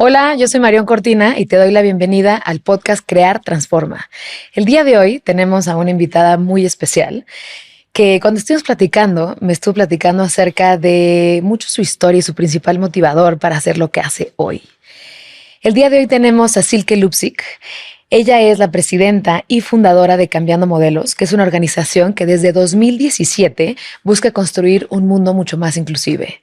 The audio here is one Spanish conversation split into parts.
Hola, yo soy Marion Cortina y te doy la bienvenida al podcast Crear Transforma. El día de hoy tenemos a una invitada muy especial que cuando estuvimos platicando, me estuvo platicando acerca de mucho su historia y su principal motivador para hacer lo que hace hoy. El día de hoy tenemos a Silke Lupsik. Ella es la presidenta y fundadora de Cambiando Modelos, que es una organización que desde 2017 busca construir un mundo mucho más inclusive.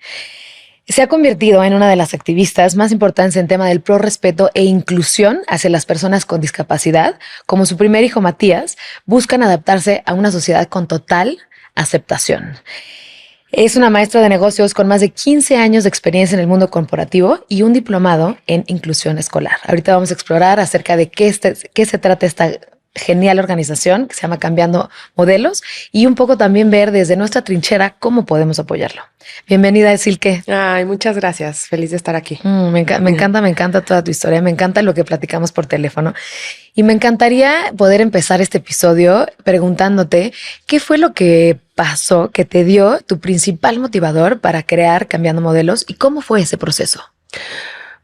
Se ha convertido en una de las activistas más importantes en tema del pro respeto e inclusión hacia las personas con discapacidad. Como su primer hijo Matías, buscan adaptarse a una sociedad con total aceptación. Es una maestra de negocios con más de 15 años de experiencia en el mundo corporativo y un diplomado en inclusión escolar. Ahorita vamos a explorar acerca de qué se trata esta genial organización que se llama Cambiando Modelos y un poco también ver desde nuestra trinchera cómo podemos apoyarlo. Bienvenida, Silke. Ay, muchas gracias. Feliz de estar aquí. Me encanta toda tu historia. Me encanta lo que platicamos por teléfono. Y me encantaría poder empezar este episodio preguntándote qué fue lo que pasó que te dio tu principal motivador para crear Cambiando Modelos y cómo fue ese proceso.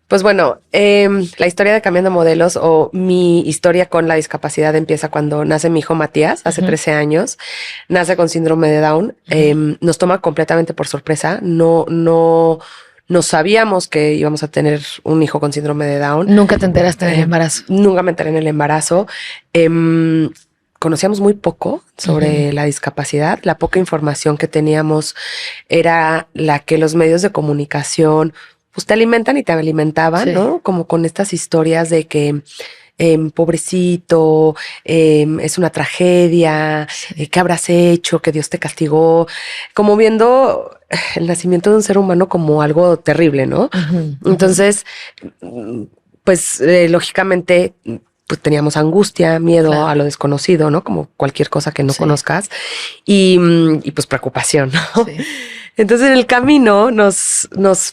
Pues bueno, la historia de Cambiando Modelos o mi historia con la discapacidad empieza cuando nace mi hijo Matías, hace 13 años, nace con síndrome de Down, nos toma completamente por sorpresa, no sabíamos que íbamos a tener un hijo con síndrome de Down. ¿Nunca te enteraste en el embarazo? Nunca me enteré en el embarazo. Conocíamos muy poco sobre la discapacidad. La poca información que teníamos era la que los medios de comunicación pues te alimentan y te alimentaban, sí, ¿no? Como con estas historias de que pobrecito, es una tragedia, sí, ¿qué habrás hecho? Que Dios te castigó. Como viendo el nacimiento de un ser humano como algo terrible, ¿no? Entonces, pues lógicamente pues teníamos angustia, miedo, claro, a lo desconocido, ¿no? Como cualquier cosa que no, sí, conozcas y pues preocupación, ¿no? Sí. Entonces en el camino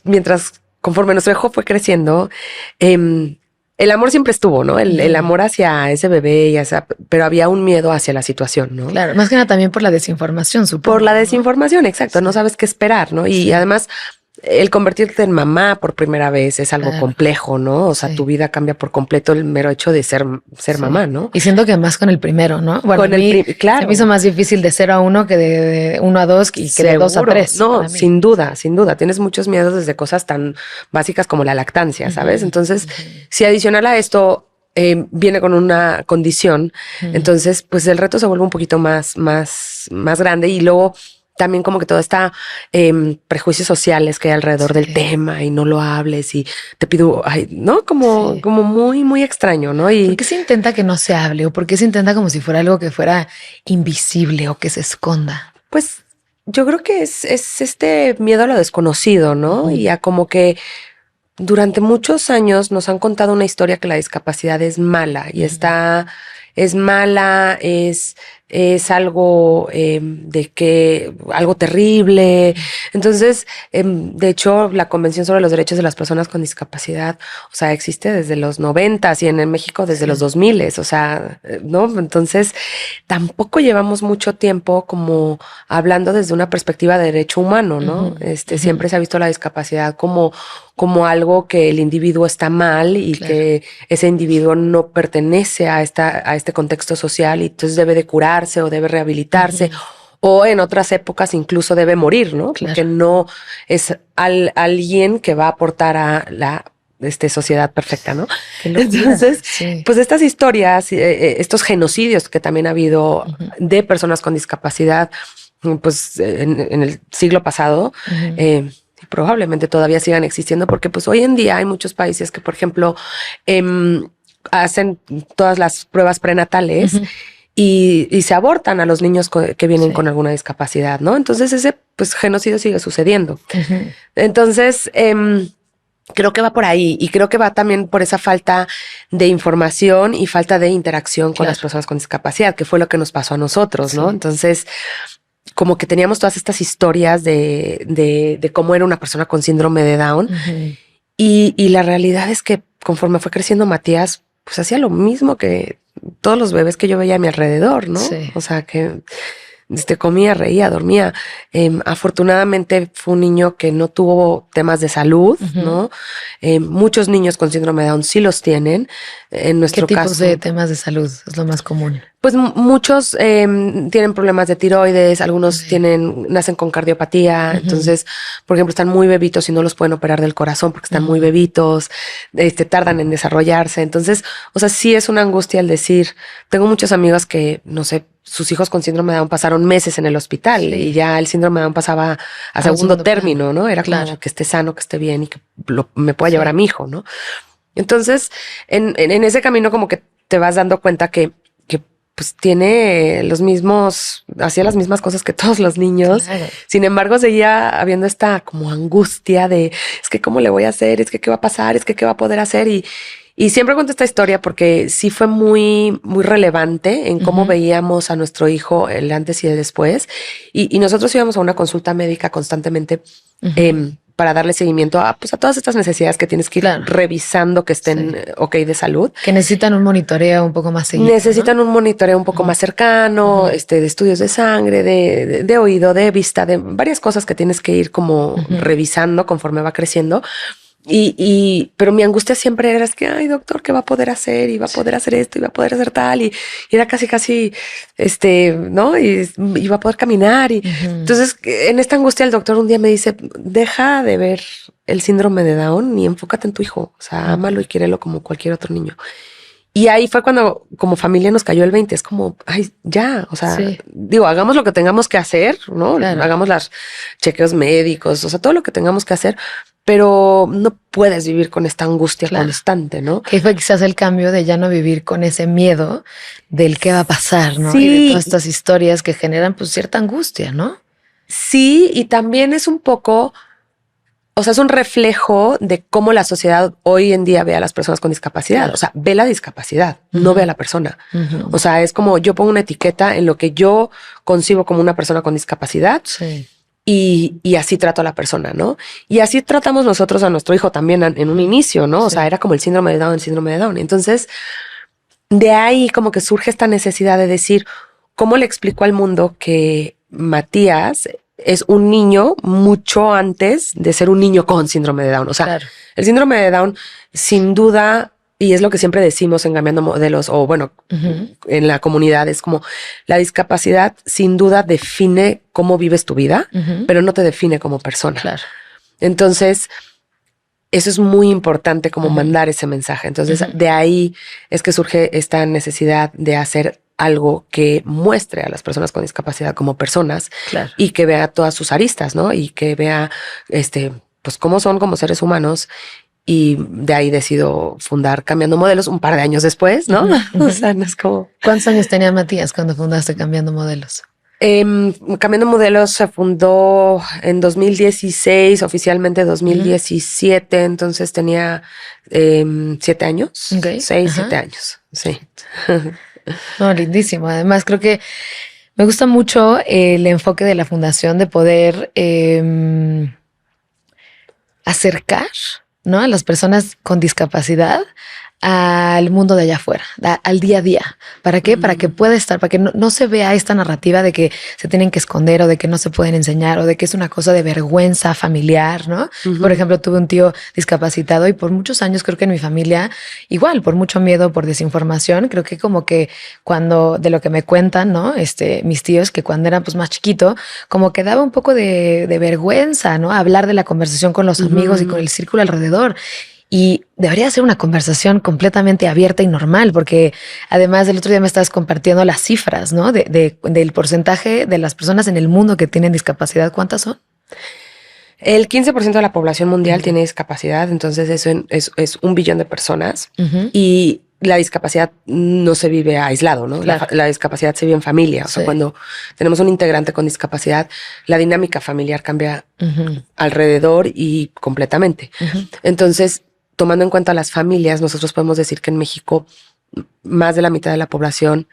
mientras conforme nuestro hijo fue creciendo, el amor siempre estuvo, ¿no? El amor hacia ese bebé y pero había un miedo hacia la situación, ¿no? Claro, más que nada también por la desinformación, supongo. Por la desinformación, ¿no? Exacto. Sí. No sabes qué esperar, ¿no? Y sí, además el convertirte en mamá por primera vez es algo, claro, complejo, ¿no? O sea, sí, tu vida cambia por completo el mero hecho de ser sí, mamá, ¿no? Y siento que más con el primero, ¿no? Bueno, claro, se me hizo más difícil de 0 a 1 que de 1 a 2 y que de 2 a 3. No, sin duda, sin duda. Tienes muchos miedos desde cosas tan básicas como la lactancia, ¿sabes? Entonces, si adicional a esto viene con una condición, entonces, pues el reto se vuelve un poquito más grande y luego también como que todo está prejuicios sociales que hay alrededor, sí, del tema y no lo hables y te pido, ay, ¿no? Como, sí, como muy, muy extraño, ¿no? Y ¿por qué se intenta que no se hable o por qué se intenta como si fuera algo que fuera invisible o que se esconda? Pues yo creo que es este miedo a lo desconocido, ¿no? Y a como que durante muchos años nos han contado una historia que la discapacidad es mala y es mala, es algo algo terrible. Entonces, de hecho, la Convención sobre los Derechos de las Personas con Discapacidad, o sea, existe desde los 90s y en México desde los 2000s, o sea, ¿no? Entonces, tampoco llevamos mucho tiempo como hablando desde una perspectiva de derecho humano, ¿no? Siempre se ha visto la discapacidad como algo que el individuo está mal y claro, que ese individuo no pertenece a este contexto social y entonces debe de curarse o debe rehabilitarse o en otras épocas incluso debe morir, ¿no? Claro. Porque no es alguien que va a aportar a la sociedad perfecta, ¿no? Entonces, sí, pues estas historias, estos genocidios que también ha habido de personas con discapacidad, pues en el siglo pasado, probablemente todavía sigan existiendo porque pues hoy en día hay muchos países que, por ejemplo, hacen todas las pruebas prenatales y se abortan a los niños que vienen, sí, con alguna discapacidad, ¿no? Entonces ese pues genocidio sigue sucediendo. Entonces, creo que va por ahí y creo que va también por esa falta de información y falta de interacción, claro, con las personas con discapacidad, que fue lo que nos pasó a nosotros, ¿no? Sí. Entonces, como que teníamos todas estas historias de cómo era una persona con síndrome de Down. Y la realidad es que conforme fue creciendo Matías, pues hacía lo mismo que todos los bebés que yo veía a mi alrededor, ¿no? Sí. O sea, que comía, reía, dormía. Afortunadamente fue un niño que no tuvo temas de salud, ¿no? Muchos niños con síndrome de Down sí los tienen. En nuestro ¿Qué tipos caso, de temas de salud es lo más común? pues muchos tienen problemas de tiroides, algunos nacen con cardiopatía, entonces, por ejemplo, están muy bebitos y no los pueden operar del corazón porque están muy bebitos, tardan en desarrollarse. Entonces, o sea, sí es una angustia el decir, tengo muchos amigos que, no sé, sus hijos con síndrome de Down pasaron meses en el hospital y ya el síndrome de Down pasaba a segundo término, ¿no? Era como que esté sano, que esté bien y que me pueda llevar a mi hijo, ¿no? Entonces, en ese camino como que te vas dando cuenta que pues tiene hacía las mismas cosas que todos los niños. Claro. Sin embargo, seguía habiendo esta como angustia de, es que cómo le voy a hacer, es que qué va a pasar, es que qué va a poder hacer. Y siempre cuento esta historia porque sí fue muy, muy relevante en cómo veíamos a nuestro hijo el antes y el después. Y nosotros íbamos a una consulta médica constantemente para darle seguimiento a todas estas necesidades que tienes que ir revisando que estén ok de salud. Que necesitan un monitoreo un poco más seguido. Necesitan un monitoreo un poco más cercano, de estudios de sangre, de oído, de vista, de varias cosas que tienes que ir como revisando conforme va creciendo. Pero mi angustia siempre era es que, ay, doctor, ¿qué va a poder hacer? Y va a poder hacer esto, y va a poder hacer tal. Y era casi, ¿no? Y va a poder caminar. Y entonces, en esta angustia, el doctor un día me dice, deja de ver el síndrome de Down y enfócate en tu hijo. O sea, ámalo y quiérelo como cualquier otro niño. Y ahí fue cuando como familia nos cayó el 20. Es como, ay, ya, o sea, digo, hagamos lo que tengamos que hacer, ¿no? Claro. Hagamos los chequeos médicos, o sea, todo lo que tengamos que hacer, pero no puedes vivir con esta angustia constante, ¿no? Que fue quizás el cambio de ya no vivir con ese miedo del qué va a pasar, ¿no? Sí. Y de todas estas historias que generan pues cierta angustia, ¿no? Sí, y también es un poco... O sea, es un reflejo de cómo la sociedad hoy en día ve a las personas con discapacidad. Claro. O sea, ve la discapacidad, no ve a la persona. O sea, es como yo pongo una etiqueta en lo que yo concibo como una persona con discapacidad y así trato a la persona, ¿no? Y así tratamos nosotros a nuestro hijo también en un inicio, ¿no? O sea, era como el síndrome de Down. Entonces, de ahí como que surge esta necesidad de decir, ¿cómo le explico al mundo que Matías es un niño mucho antes de ser un niño con síndrome de Down? O sea, el síndrome de Down, sin duda, y es lo que siempre decimos en Cambiando Modelos, o bueno, en la comunidad, es como la discapacidad sin duda define cómo vives tu vida, pero no te define como persona. Claro. Entonces, eso es muy importante como mandar ese mensaje. Entonces, de ahí es que surge esta necesidad de hacer algo que muestre a las personas con discapacidad como personas y que vea todas sus aristas, ¿no? Y que vea, pues cómo son como seres humanos. Y de ahí decido fundar Cambiando Modelos un par de años después, ¿no? O sea, no es como... ¿Cuántos años tenía Matías cuando fundaste Cambiando Modelos? Cambiando Modelos se fundó en 2016, oficialmente 2017, entonces tenía 7 años, 6, 7 años, sí. No, lindísimo. Además, creo que me gusta mucho el enfoque de la fundación de poder acercar, ¿no?, a las personas con discapacidad al mundo de allá afuera, al día a día. ¿Para qué? Para que pueda estar, para que no se vea esta narrativa de que se tienen que esconder o de que no se pueden enseñar o de que es una cosa de vergüenza familiar, ¿no? Por ejemplo, tuve un tío discapacitado y por muchos años creo que en mi familia, igual, por mucho miedo, por desinformación, creo que como que cuando, de lo que me cuentan, ¿no? Mis tíos, que cuando eran pues más chiquito, como que daba un poco de vergüenza, ¿no? Hablar de la conversación con los amigos y con el círculo alrededor. Y debería ser una conversación completamente abierta y normal, porque además el otro día me estabas compartiendo las cifras, ¿no? Del porcentaje de las personas en el mundo que tienen discapacidad. ¿Cuántas son? El 15% de la población mundial tiene discapacidad, entonces eso es 1 billón de personas. Y la discapacidad no se vive aislado, ¿no? Claro. La discapacidad se vive en familia. O sea, cuando tenemos un integrante con discapacidad, la dinámica familiar cambia alrededor y completamente. Entonces, tomando en cuenta las familias, nosotros podemos decir que en México más de la mitad de la población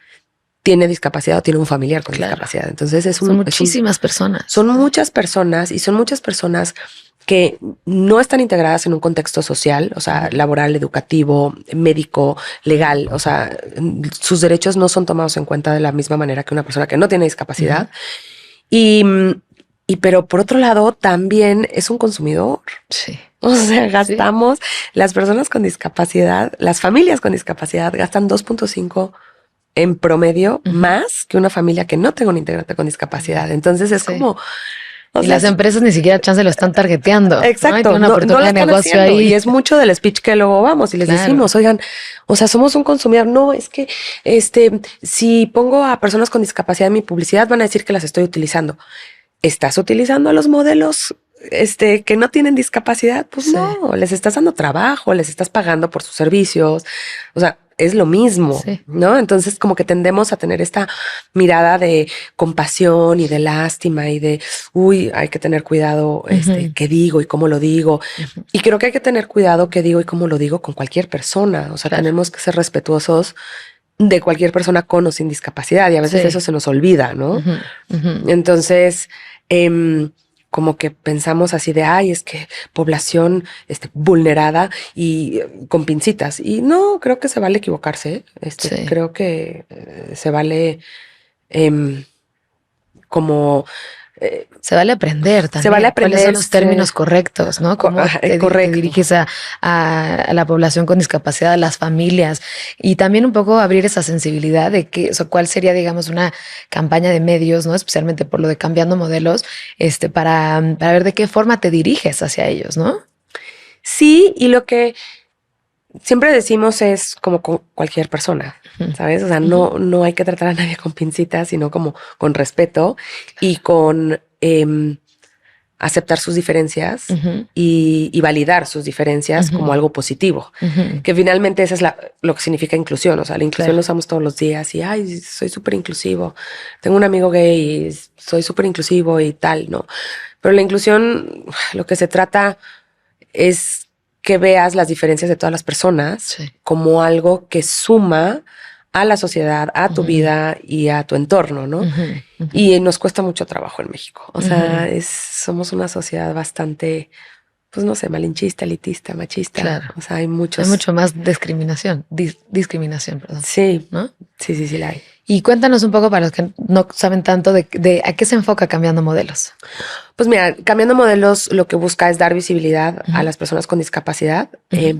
tiene discapacidad o tiene un familiar con discapacidad. Entonces son muchísimas personas. Son muchas personas y son muchas personas que no están integradas en un contexto social, o sea, laboral, educativo, médico, legal, o sea, sus derechos no son tomados en cuenta de la misma manera que una persona que no tiene discapacidad. Y pero por otro lado, también es un consumidor. Sí. O sea, gastamos, las personas con discapacidad, las familias con discapacidad gastan 2.5 en promedio más que una familia que no tenga un integrante con discapacidad. Entonces es como... y las empresas ni siquiera chance lo están targeteando. Exacto. ¿No? Una oportunidad de negocio ahí. Y es mucho del speech que luego vamos y les decimos, oigan, o sea, somos un consumidor. No, es que si pongo a personas con discapacidad en mi publicidad, van a decir que las estoy utilizando. ¿Estás utilizando a los modelos que no tienen discapacidad? Pues no, les estás dando trabajo, les estás pagando por sus servicios. O sea, es lo mismo, ¿no? Entonces como que tendemos a tener esta mirada de compasión y de lástima y de, uy, hay que tener cuidado qué digo y cómo lo digo. Y creo que hay que tener cuidado qué digo y cómo lo digo con cualquier persona. O sea, tenemos que ser respetuosos de cualquier persona con o sin discapacidad y a veces eso se nos olvida, ¿no? Entonces, como que pensamos así de, ay, es que población vulnerada y con pincitas. Y no, creo que se vale equivocarse. Creo que se vale como... se vale aprender también. Se vale aprender. ¿Cuáles son los términos correctos, no? ¿Cómo te diriges a la población con discapacidad, a las familias? Y también un poco abrir esa sensibilidad de que, o sea, cuál sería, digamos, una campaña de medios, ¿no? Especialmente por lo de cambiando modelos, para ver de qué forma te diriges hacia ellos, ¿no? Sí, y lo que siempre decimos es como con cualquier persona, ¿sabes? O sea, no hay que tratar a nadie con pincitas, sino como con respeto y con aceptar sus diferencias y validar sus diferencias como algo positivo, que finalmente esa es lo que significa inclusión. O sea, la inclusión lo usamos todos los días y, ay, soy súper inclusivo. Tengo un amigo gay y soy súper inclusivo y tal, ¿no? Pero la inclusión, lo que se trata es que veas las diferencias de todas las personas como algo que suma a la sociedad, a tu vida y a tu entorno, ¿no? Y nos cuesta mucho trabajo en México. O sea, somos una sociedad bastante, pues no sé, malinchista, elitista, machista. Claro. O sea, hay mucho más discriminación, discriminación, perdón. Sí, ¿no? Sí, la hay. Y cuéntanos un poco para los que no saben tanto de a qué se enfoca Cambiando Modelos. Pues mira, Cambiando Modelos lo que busca es dar visibilidad a las personas con discapacidad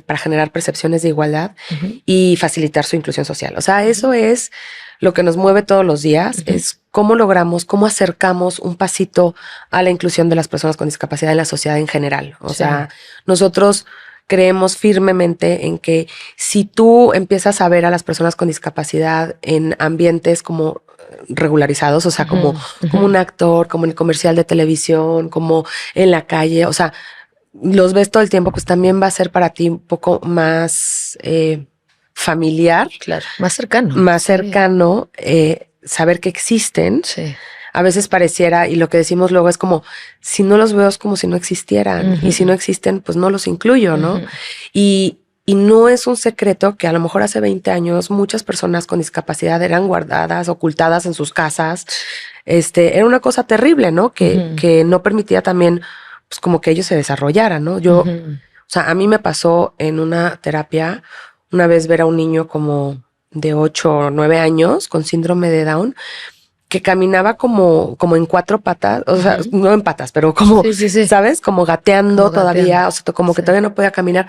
para generar percepciones de igualdad y facilitar su inclusión social. O sea, eso es lo que nos mueve todos los días, es cómo logramos, cómo acercamos un pasito a la inclusión de las personas con discapacidad en la sociedad en general. O sea, nosotros creemos firmemente en que si tú empiezas a ver a las personas con discapacidad en ambientes como regularizados, o sea, como un actor, como en el comercial de televisión, como en la calle, o sea, los ves todo el tiempo, pues también va a ser para ti un poco más familiar. Claro, más cercano. Más cercano, saber que existen. Sí. A veces pareciera, y lo que decimos luego es como, si no los veo es como si no existieran. Y si no existen, pues no los incluyo, ¿no? Y no es un secreto que a lo mejor hace 20 años muchas personas con discapacidad eran guardadas, ocultadas en sus casas. Era una cosa terrible, ¿no? Que no permitía también, pues como que ellos se desarrollaran, ¿no? Yo, o sea, a mí me pasó en una terapia una vez ver a un niño como de 8 o 9 años con síndrome de Down, que caminaba como en 4 patas, o sea, no en patas, pero como, ¿sabes? Como gateando todavía, o sea, como que todavía no podía caminar,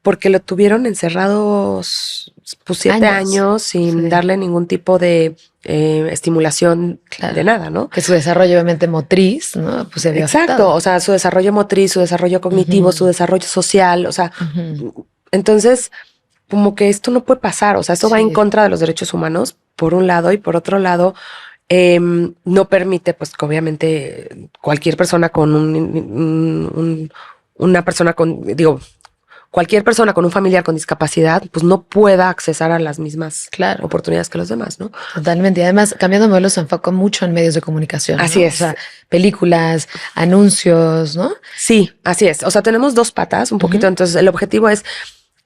porque lo tuvieron encerrados pues 7 años sin darle ningún tipo de estimulación de nada, ¿no? Que su desarrollo obviamente motriz, ¿no? Pues se vio afectado. O sea, su desarrollo motriz, su desarrollo cognitivo, su desarrollo social, o sea, entonces como que esto no puede pasar, o sea, esto va en contra de los derechos humanos, por un lado, y por otro lado, no permite, pues, que obviamente cualquier persona con una persona con, cualquier persona con un familiar con discapacidad, pues no pueda accesar a las mismas oportunidades que los demás, ¿no? Totalmente. Y además, Cambiando Modelos se enfoca mucho en medios de comunicación. Así es. O sea, películas, anuncios, ¿no? Sí, así es. O sea, tenemos 2 patas un poquito. Entonces, el objetivo es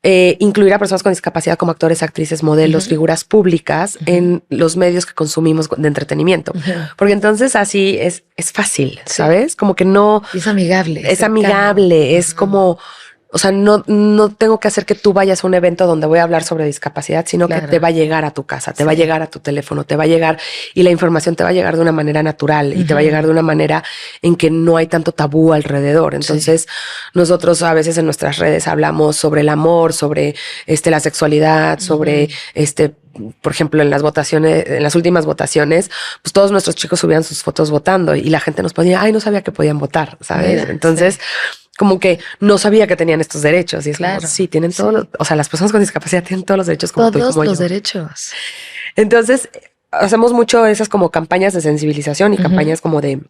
incluir a personas con discapacidad como actores, actrices, modelos, figuras públicas en los medios que consumimos de entretenimiento. Porque entonces así es fácil, ¿sabes? Como que no... Es amigable. Es amigable, es como... O sea, no tengo que hacer que tú vayas a un evento donde voy a hablar sobre discapacidad, sino que te va a llegar a tu casa, te va a llegar a tu teléfono, te va a llegar y la información te va a llegar de una manera natural y te va a llegar de una manera en que no hay tanto tabú alrededor. Entonces, nosotros a veces en nuestras redes hablamos sobre el amor, sobre la sexualidad, sobre por ejemplo, en las votaciones, en las últimas votaciones, pues todos nuestros chicos subían sus fotos votando y la gente nos ponía, ay, no sabía que podían votar, ¿sabes? Mira, entonces, como que no sabía que tenían estos derechos. Y es claro, como, sí, tienen todos, o sea, las personas con discapacidad tienen todos los derechos como tú y como yo. Todos los derechos. Entonces, hacemos mucho esas como campañas de sensibilización y campañas como de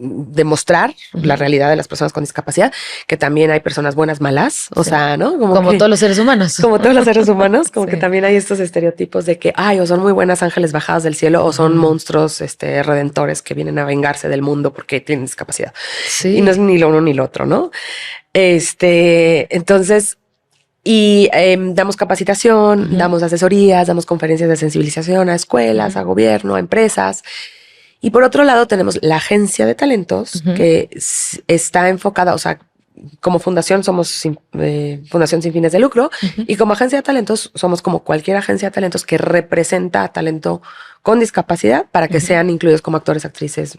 demostrar la realidad de las personas con discapacidad, que también hay personas buenas, malas, o sea, ¿no? Como todos los seres humanos. Como todos los seres humanos, como que también hay estos estereotipos de que, o son muy buenas ángeles bajados del cielo, o son monstruos redentores que vienen a vengarse del mundo porque tienen discapacidad. Sí. Y no es ni lo uno ni lo otro, ¿no? Entonces... Y damos capacitación, damos asesorías, damos conferencias de sensibilización a escuelas, a gobierno, a empresas. Y por otro lado tenemos la agencia de talentos que está enfocada, o sea, como fundación somos fundación sin fines de lucro y como agencia de talentos somos como cualquier agencia de talentos que representa a talento con discapacidad para que sean incluidos como actores, actrices,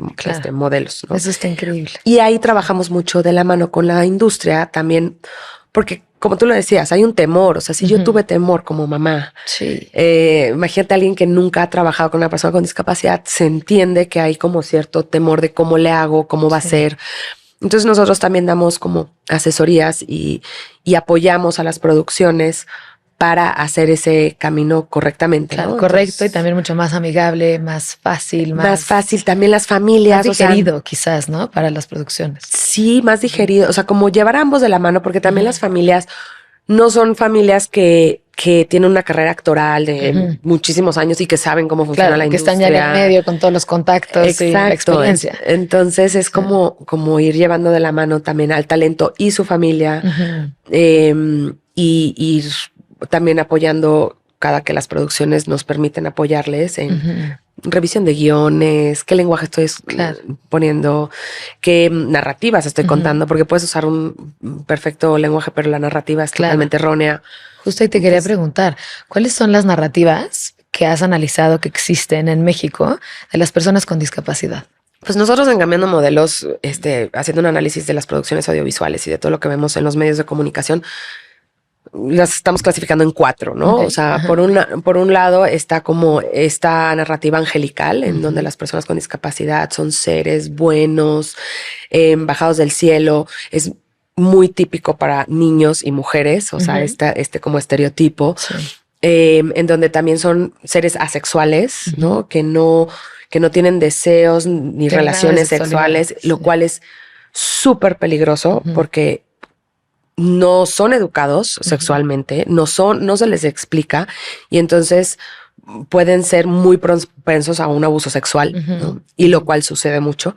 modelos, ¿no? Eso está increíble. Y ahí trabajamos mucho de la mano con la industria también, porque como tú lo decías, hay un temor. O sea, si yo tuve temor como mamá, imagínate a alguien que nunca ha trabajado con una persona con discapacidad, se entiende que hay como cierto temor de cómo le hago, cómo va a ser. Entonces nosotros también damos como asesorías y apoyamos a las producciones para hacer ese camino correctamente. Claro, ¿no? correcto. Entonces, y también mucho más amigable, más fácil. Más fácil. También las familias. Más digerido, quizás, ¿no? Para las producciones. Sí, más digerido. O sea, como llevar a ambos de la mano, porque también las familias no son familias que tienen una carrera actoral de muchísimos años y que saben cómo funciona la industria. Que están ya en el medio con todos los contactos y la experiencia. Entonces es como ir llevando de la mano también al talento y su familia y ir también apoyando cada que las producciones nos permiten apoyarles en revisión de guiones, qué lenguaje estoy poniendo, qué narrativas estoy contando, porque puedes usar un perfecto lenguaje, pero la narrativa es totalmente errónea. Justo ahí te quería preguntar, ¿cuáles son las narrativas que has analizado que existen en México de las personas con discapacidad? Pues nosotros en Cambiando Modelos, haciendo un análisis de las producciones audiovisuales y de todo lo que vemos en los medios de comunicación, las estamos clasificando en 4, ¿no? O sea, por un lado está como esta narrativa angelical, en donde las personas con discapacidad son seres buenos, bajados del cielo. Es muy típico para niños y mujeres, o sea, como estereotipo, en donde también son seres asexuales, ¿no? Que no tienen deseos ni relaciones sexuales, lo cual es súper peligroso porque no son educados sexualmente, no se les explica y entonces pueden ser muy propensos a un abuso sexual, ¿no? Y lo cual sucede mucho.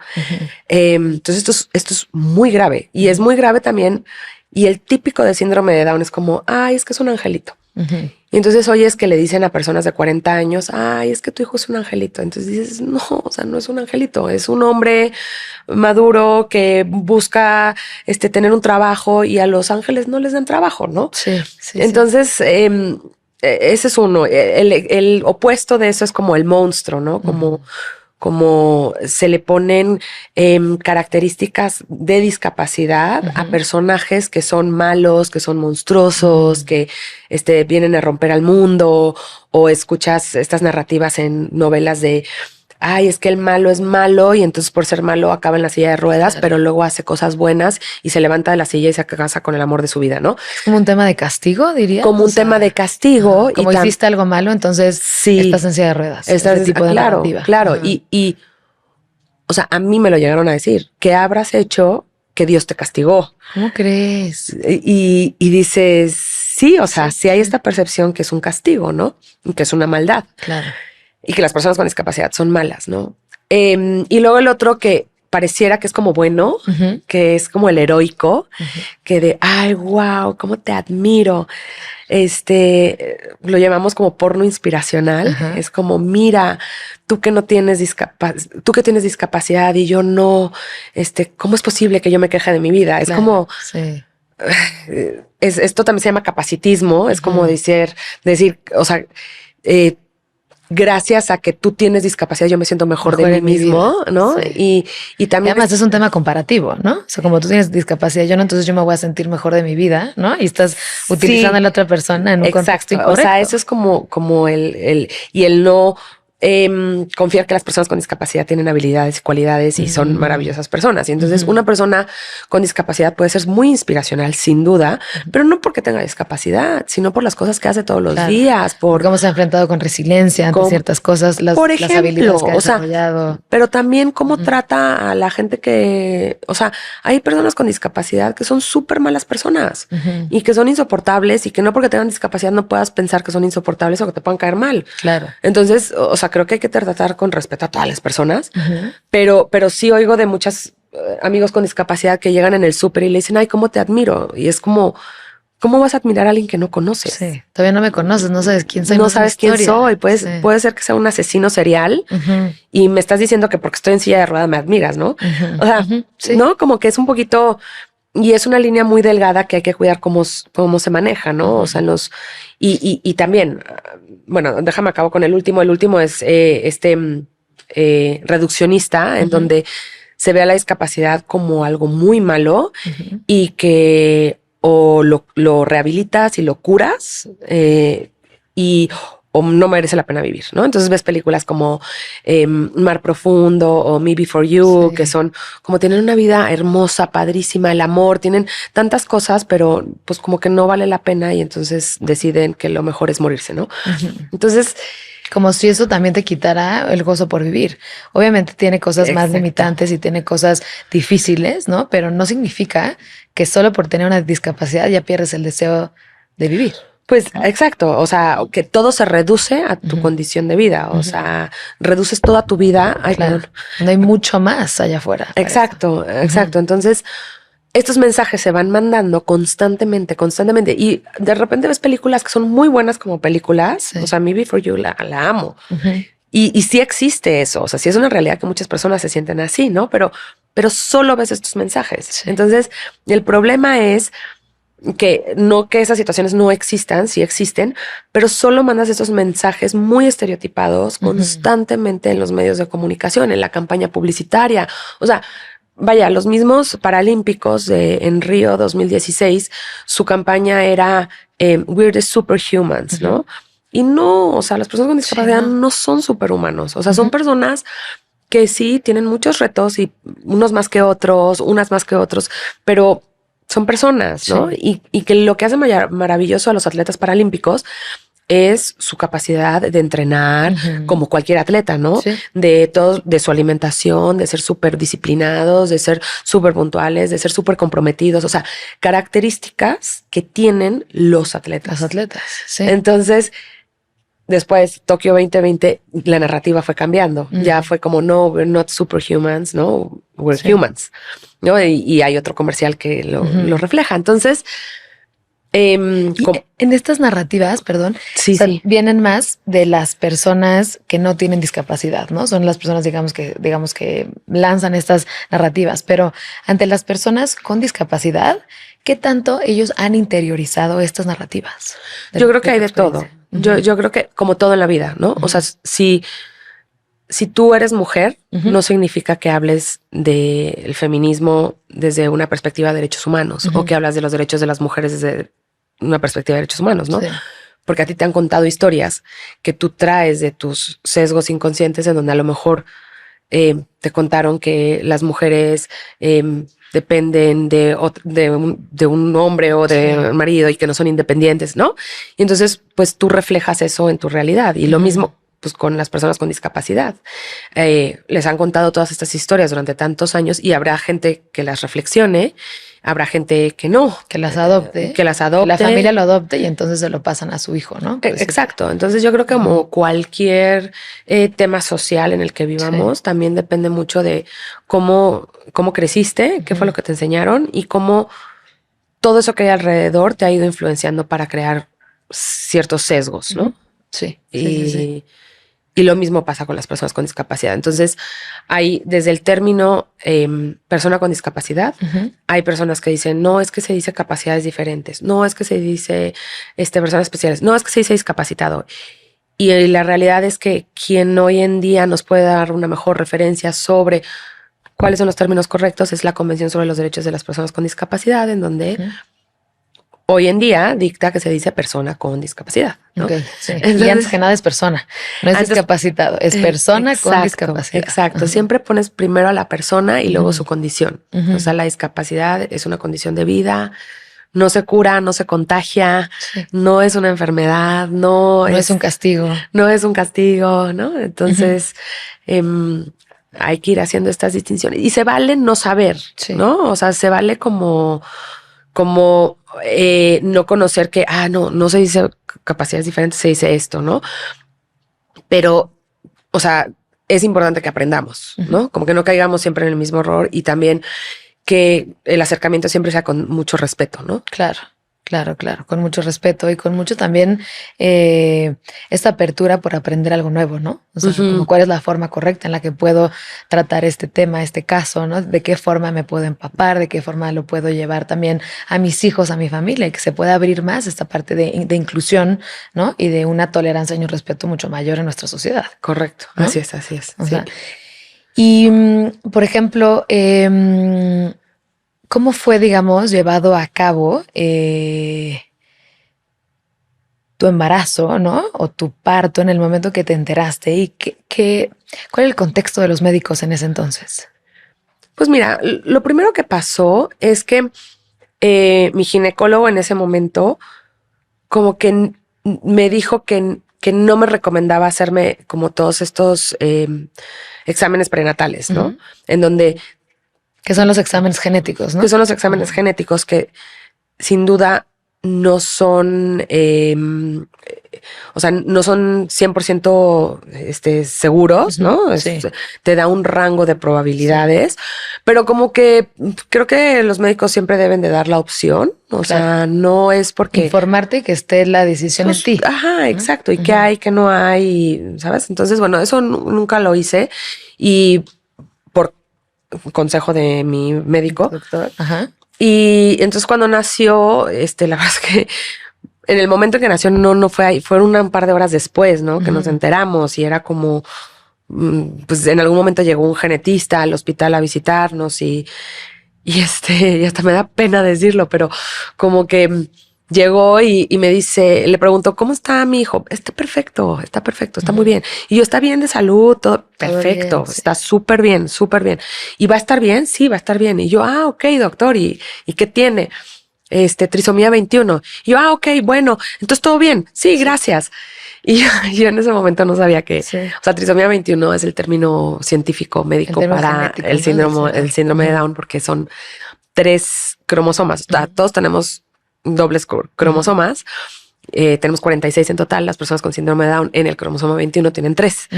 Entonces esto es muy grave y es muy grave también. Y el típico de síndrome de Down es como, ay, es que es un angelito. Y entonces oyes que le dicen a personas de 40 años, ay, es que tu hijo es un angelito. Entonces dices, no, o sea, no es un angelito, es un hombre maduro que busca tener un trabajo y a los ángeles no les dan trabajo, ¿no? Sí. Entonces, ese es uno. El opuesto de eso es como el monstruo, ¿no? Como se le ponen características de discapacidad a personajes que son malos, que son monstruosos, que vienen a romper al mundo, o escuchas estas narrativas en novelas de ay, es que el malo es malo y entonces por ser malo acaba en la silla de ruedas, pero luego hace cosas buenas y se levanta de la silla y se casa con el amor de su vida, ¿no? Es como un tema de castigo, diría. Como un tema de castigo. Como hiciste algo malo, entonces estás en silla de ruedas. Ese tipo de narrativa. Claro. Y o sea, a mí me lo llegaron a decir, ¿qué habrás hecho que Dios te castigó? ¿Cómo crees? Y dices, sí, o sea, sí hay esta percepción que es un castigo, ¿no? Que es una maldad. Claro. Y que las personas con discapacidad son malas, ¿no? Y luego el otro que pareciera que es como bueno, que es como el heroico, que de, ay, wow, cómo te admiro. Lo llamamos como porno inspiracional. Es como, mira, tú que no tienes tú que tienes discapacidad y yo no, ¿cómo es posible que yo me queje de mi vida? Es como, esto también se llama capacitismo. Es como decir, o sea, gracias a que tú tienes discapacidad, yo me siento mejor de mí mismo, ¿no? Sí. Y también... además es un tema comparativo, ¿no? O sea, como tú tienes discapacidad, yo no, entonces yo me voy a sentir mejor de mi vida, ¿no? Y estás utilizando a la otra persona en un contexto incorrecto. O sea, eso es como el no... confiar que las personas con discapacidad tienen habilidades y cualidades y son maravillosas personas. Y entonces una persona con discapacidad puede ser muy inspiracional, sin duda, pero no porque tenga discapacidad, sino por las cosas que hace todos los días. Por cómo se ha enfrentado con resiliencia ante ciertas cosas, por ejemplo, las habilidades que ha desarrollado. Pero también cómo trata a la gente que... O sea, hay personas con discapacidad que son súper malas personas y que son insoportables y que no porque tengan discapacidad no puedas pensar que son insoportables o que te puedan caer mal. Claro. Entonces, o sea, creo que hay que tratar con respeto a todas las personas, pero sí oigo de muchos amigos con discapacidad que llegan en el súper y le dicen, ay, cómo te admiro. Y es como, ¿cómo vas a admirar a alguien que no conoces? Sí, todavía no me conoces, no sabes quién soy. No sabes quién soy. Puede ser que sea un asesino serial y me estás diciendo que porque estoy en silla de ruedas me admiras, ¿no? O sea, ¿no? Como que es un poquito... Y es una línea muy delgada que hay que cuidar cómo se maneja, ¿no? O sea, y también, bueno, déjame acabo con el último. El último es reduccionista, en donde se ve a la discapacidad como algo muy malo y que o lo rehabilitas y lo curas o no merece la pena vivir, ¿no? Entonces ves películas como Mar Profundo o Me Before You, que son como tienen una vida hermosa, padrísima, el amor, tienen tantas cosas, pero pues como que no vale la pena y entonces deciden que lo mejor es morirse, ¿no? Entonces... Como si eso también te quitara el gozo por vivir. Obviamente tiene cosas más limitantes y tiene cosas difíciles, ¿no? Pero no significa que solo por tener una discapacidad ya pierdes el deseo de vivir. Pues exacto, o sea, que todo se reduce a tu condición de vida, o sea, reduces toda tu vida. Ay, claro. No hay mucho más allá afuera. Exacto. Entonces, estos mensajes se van mandando constantemente y de repente ves películas que son muy buenas como películas, o sea, Me Before You la amo. Y sí existe eso, o sea, sí es una realidad que muchas personas se sienten así, ¿no? Pero solo ves estos mensajes. Entonces, el problema es que esas situaciones no existan, sí existen, pero solo mandas esos mensajes muy estereotipados constantemente en los medios de comunicación, en la campaña publicitaria. O sea, vaya, los mismos paralímpicos en Río 2016, su campaña era We're the Superhumans, ¿no? Y no, o sea, las personas con discapacidad no son superhumanos, o sea, son personas que sí tienen muchos retos y unas más que otros, pero son personas, ¿no? Y que lo que hace maravilloso a los atletas paralímpicos es su capacidad de entrenar como cualquier atleta, ¿no? Sí. De su alimentación, de ser súper disciplinados, de ser súper puntuales, de ser súper comprometidos, o sea, características que tienen los atletas. Los atletas, sí. Entonces, después, Tokio 2020, la narrativa fue cambiando. Ya fue como, no, we're not superhumans, no, we're humans, ¿no? Y hay otro comercial que lo refleja. Entonces, en estas narrativas, perdón, vienen más de las personas que no tienen discapacidad, ¿no? Son las personas, digamos que lanzan estas narrativas, pero ante las personas con discapacidad, ¿qué tanto ellos han interiorizado estas narrativas? Yo creo que hay de todo. Yo creo que como todo en la vida, ¿no? O sea, si tú eres mujer, no significa que hables del feminismo desde una perspectiva de derechos humanos o que hablas de los derechos de las mujeres desde una perspectiva de derechos humanos, ¿no? Sí. Porque a ti te han contado historias que tú traes de tus sesgos inconscientes en donde a lo mejor te contaron que las mujeres dependen de un hombre o de un marido y que no son independientes, ¿no? Y entonces, pues tú reflejas eso en tu realidad. Y lo mismo pues con las personas con discapacidad. Les han contado todas estas historias durante tantos años y habrá gente que las reflexione, habrá gente que no. Que las adopte. Que las adopte. Que la familia lo adopte y entonces se lo pasan a su hijo, ¿no? Pues Exacto. Entonces yo creo que como cualquier tema social en el que vivamos, también depende mucho de cómo creciste, qué fue lo que te enseñaron y cómo todo eso que hay alrededor te ha ido influenciando para crear ciertos sesgos, ¿no? Sí. Y lo mismo pasa con las personas con discapacidad. Entonces, hay desde el término persona con discapacidad, hay personas que dicen, no, es que se dice capacidades diferentes, no, es que se dice personas especiales, no, es que se dice discapacitado. Y la realidad es que quien hoy en día nos puede dar una mejor referencia sobre cuáles son los términos correctos es la Convención sobre los Derechos de las Personas con Discapacidad, en donde hoy en día dicta que se dice persona con discapacidad, ¿no? Okay, sí. Entonces, y antes que nada es persona, no es discapacitado, es persona con discapacidad. Exacto, siempre pones primero a la persona y luego su condición. O sea, la discapacidad es una condición de vida, no se cura, no se contagia, no es una enfermedad, no es un castigo. No es un castigo, ¿no? Entonces, hay que ir haciendo estas distinciones. Y se vale no saber, ¿no? O sea, se vale como no conocer que, no se dice capacidades diferentes, se dice esto, ¿no? Pero, o sea, es importante que aprendamos, ¿no? Como que no caigamos siempre en el mismo error y también que el acercamiento siempre sea con mucho respeto, ¿no? Claro. Claro, con mucho respeto y con mucho también esta apertura por aprender algo nuevo, ¿no? O sea, como cuál es la forma correcta en la que puedo tratar este tema, este caso, ¿no? De qué forma me puedo empapar, de qué forma lo puedo llevar también a mis hijos, a mi familia, y que se pueda abrir más esta parte de inclusión, ¿no? Y de una tolerancia y un respeto mucho mayor en nuestra sociedad. Correcto, ¿no? Así es. O sea, y, por ejemplo, ¿cómo fue, digamos, llevado a cabo tu embarazo, ¿no? O tu parto en el momento que te enteraste? ¿Y cuál es el contexto de los médicos en ese entonces? Pues mira, lo primero que pasó es que mi ginecólogo en ese momento como que me dijo que no me recomendaba hacerme como todos estos exámenes prenatales, ¿no? En donde... Que son los exámenes genéticos, ¿no? Que son los exámenes genéticos que sin duda no son, o sea, no son 100% seguros, ¿no? Sí. Te da un rango de probabilidades, pero como que creo que los médicos siempre deben de dar la opción. O sea, no es porque... Informarte y que esté la decisión en ti. Ajá, exacto. Y qué hay, qué no hay, ¿sabes? Entonces, bueno, eso nunca lo hice y por consejo de mi médico. Doctor. Ajá. Y entonces cuando nació, la verdad es que en el momento en que nació no fue ahí, fueron un par de horas después, ¿no? Que nos enteramos y era como, pues en algún momento llegó un genetista al hospital a visitarnos y hasta me da pena decirlo, pero como que llegó y me dice, le preguntó, ¿cómo está mi hijo? Está perfecto, está muy bien. Y yo, está bien de salud, todo perfecto, bien, está súper bien. ¿Y va a estar bien? Sí, va a estar bien. Y yo, ok, doctor, ¿y qué tiene? Trisomía 21. Y yo, ok, bueno, entonces todo bien. Sí, gracias. Y yo en ese momento no sabía que, o sea, trisomía 21 es el término científico médico para el síndrome de Down, porque son 3 cromosomas. O sea, todos tenemos dobles cromosomas. Tenemos 46 en total. Las personas con síndrome de Down en el cromosoma 21 tienen 3.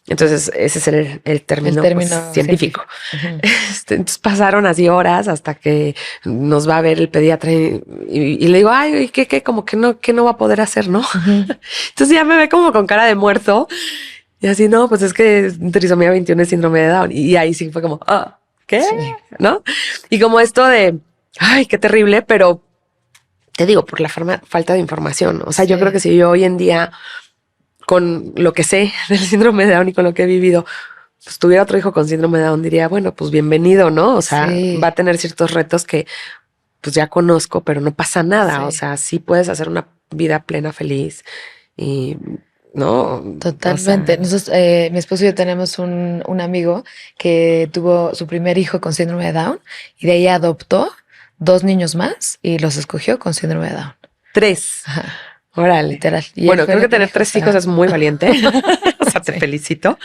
Entonces ese es el término pues, científico. Entonces pasaron así horas hasta que nos va a ver el pediatra y le digo, ay, ¿qué? Como que no va a poder hacer, ¿no? Entonces ya me ve como con cara de muerto y así, no, pues es que trisomía 21 es síndrome de Down. Y ahí sí fue como, ¿qué? Sí. ¿No? Y como esto de, ay, qué terrible, pero te digo, por la falta de información. O sea, yo creo que si yo hoy en día, con lo que sé del síndrome de Down y con lo que he vivido, pues tuviera otro hijo con síndrome de Down, diría, bueno, pues bienvenido, ¿no? O sea, va a tener ciertos retos que pues ya conozco, pero no pasa nada. O sea, sí puedes hacer una vida plena, feliz y... No, totalmente. O sea, nosotros, mi esposo y yo tenemos un amigo que tuvo su primer hijo con síndrome de Down y de ahí adoptó 2 niños más y los escogió con síndrome de Down. 3. Ajá. Órale. Literal. Y bueno, él fue creo lo que tener dijo, 3 hijos es muy valiente. O sea, te Sí. felicito.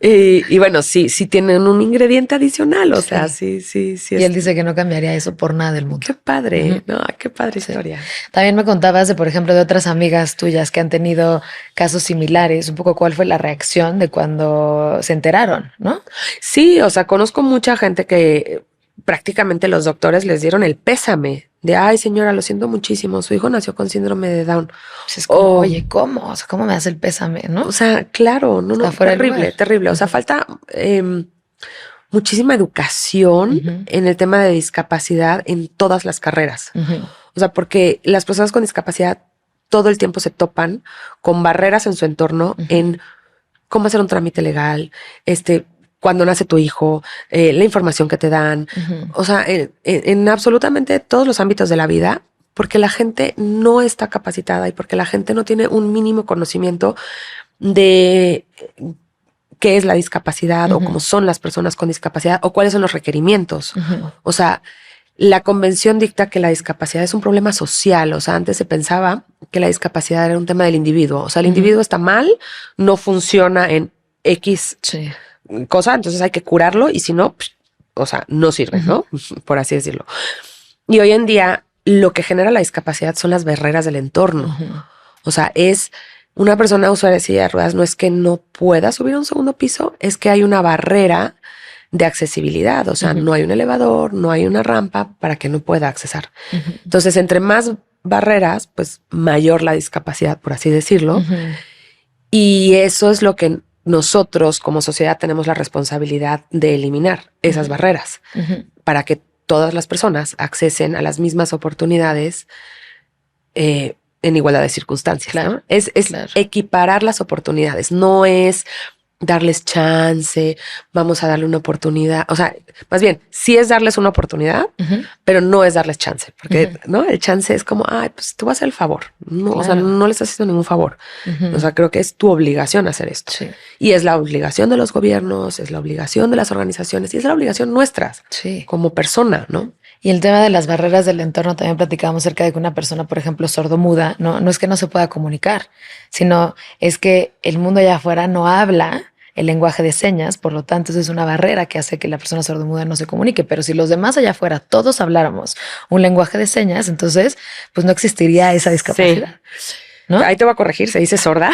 Y bueno, sí tienen un ingrediente adicional. O sea, sí. Y él dice que no cambiaría eso por nada del mundo. Qué padre. Ujú. No, qué padre Sí. historia. También me contabas de, por ejemplo, de otras amigas tuyas que han tenido casos similares, un poco cuál fue la reacción de cuando se enteraron, ¿no? Sí, o sea, conozco mucha gente que prácticamente los doctores les dieron el pésame de, ay, señora, lo siento muchísimo, su hijo nació con síndrome de Down. Pues es como, oye, ¿cómo? O sea, ¿cómo me hace el pésame, no? O sea, claro, Está fuera de lugar. terrible. O sea, Ujú. falta muchísima educación Ujú. en el tema de discapacidad en todas las carreras. Ujú. O sea, porque las personas con discapacidad todo el tiempo se topan con barreras en su entorno, en cómo hacer un trámite legal, cuando nace tu hijo, la información que te dan. Ujú. O sea, en absolutamente todos los ámbitos de la vida, porque la gente no está capacitada y porque la gente no tiene un mínimo conocimiento de qué es la discapacidad o cómo son las personas con discapacidad o cuáles son los requerimientos. Ujú. O sea, la convención dicta que la discapacidad es un problema social. O sea, antes se pensaba que la discapacidad era un tema del individuo. O sea, el individuo está mal, no funciona en X Sí. cosa, entonces hay que curarlo y si no, o sea, no sirve, ¿no? Por así decirlo. Y hoy en día lo que genera la discapacidad son las barreras del entorno. O sea, es una persona usuaria de silla de ruedas, no es que no pueda subir a un segundo piso, es que hay una barrera de accesibilidad. O sea, no hay un elevador, no hay una rampa para que no pueda accesar. Entonces, entre más barreras, pues mayor la discapacidad, por así decirlo. Y eso es lo que nosotros como sociedad tenemos la responsabilidad de eliminar, esas barreras, para que todas las personas accesen a las mismas oportunidades en igualdad de circunstancias. Claro, ¿no? Es claro. equiparar las oportunidades, no es darles chance, vamos a darle una oportunidad. O sea, más bien, sí es darles una oportunidad, pero no es darles chance, porque ¿no? El chance es como, ay, pues tú vas a hacer el favor. No, Claro. O sea, no le estás haciendo ningún favor. O sea, creo que es tu obligación hacer esto. Sí. Y es la obligación de los gobiernos, es la obligación de las organizaciones y es la obligación nuestra Sí. como persona, ¿no? Y el tema de las barreras del entorno, también platicábamos acerca de que una persona, por ejemplo, sordomuda, no es que no se pueda comunicar, sino es que el mundo allá afuera no habla el lenguaje de señas, por lo tanto, eso es una barrera que hace que la persona sordomuda no se comunique. Pero si los demás allá afuera todos habláramos un lenguaje de señas, entonces, pues no existiría esa discapacidad. Sí. ¿No? Ahí te voy a corregir, se dice sorda,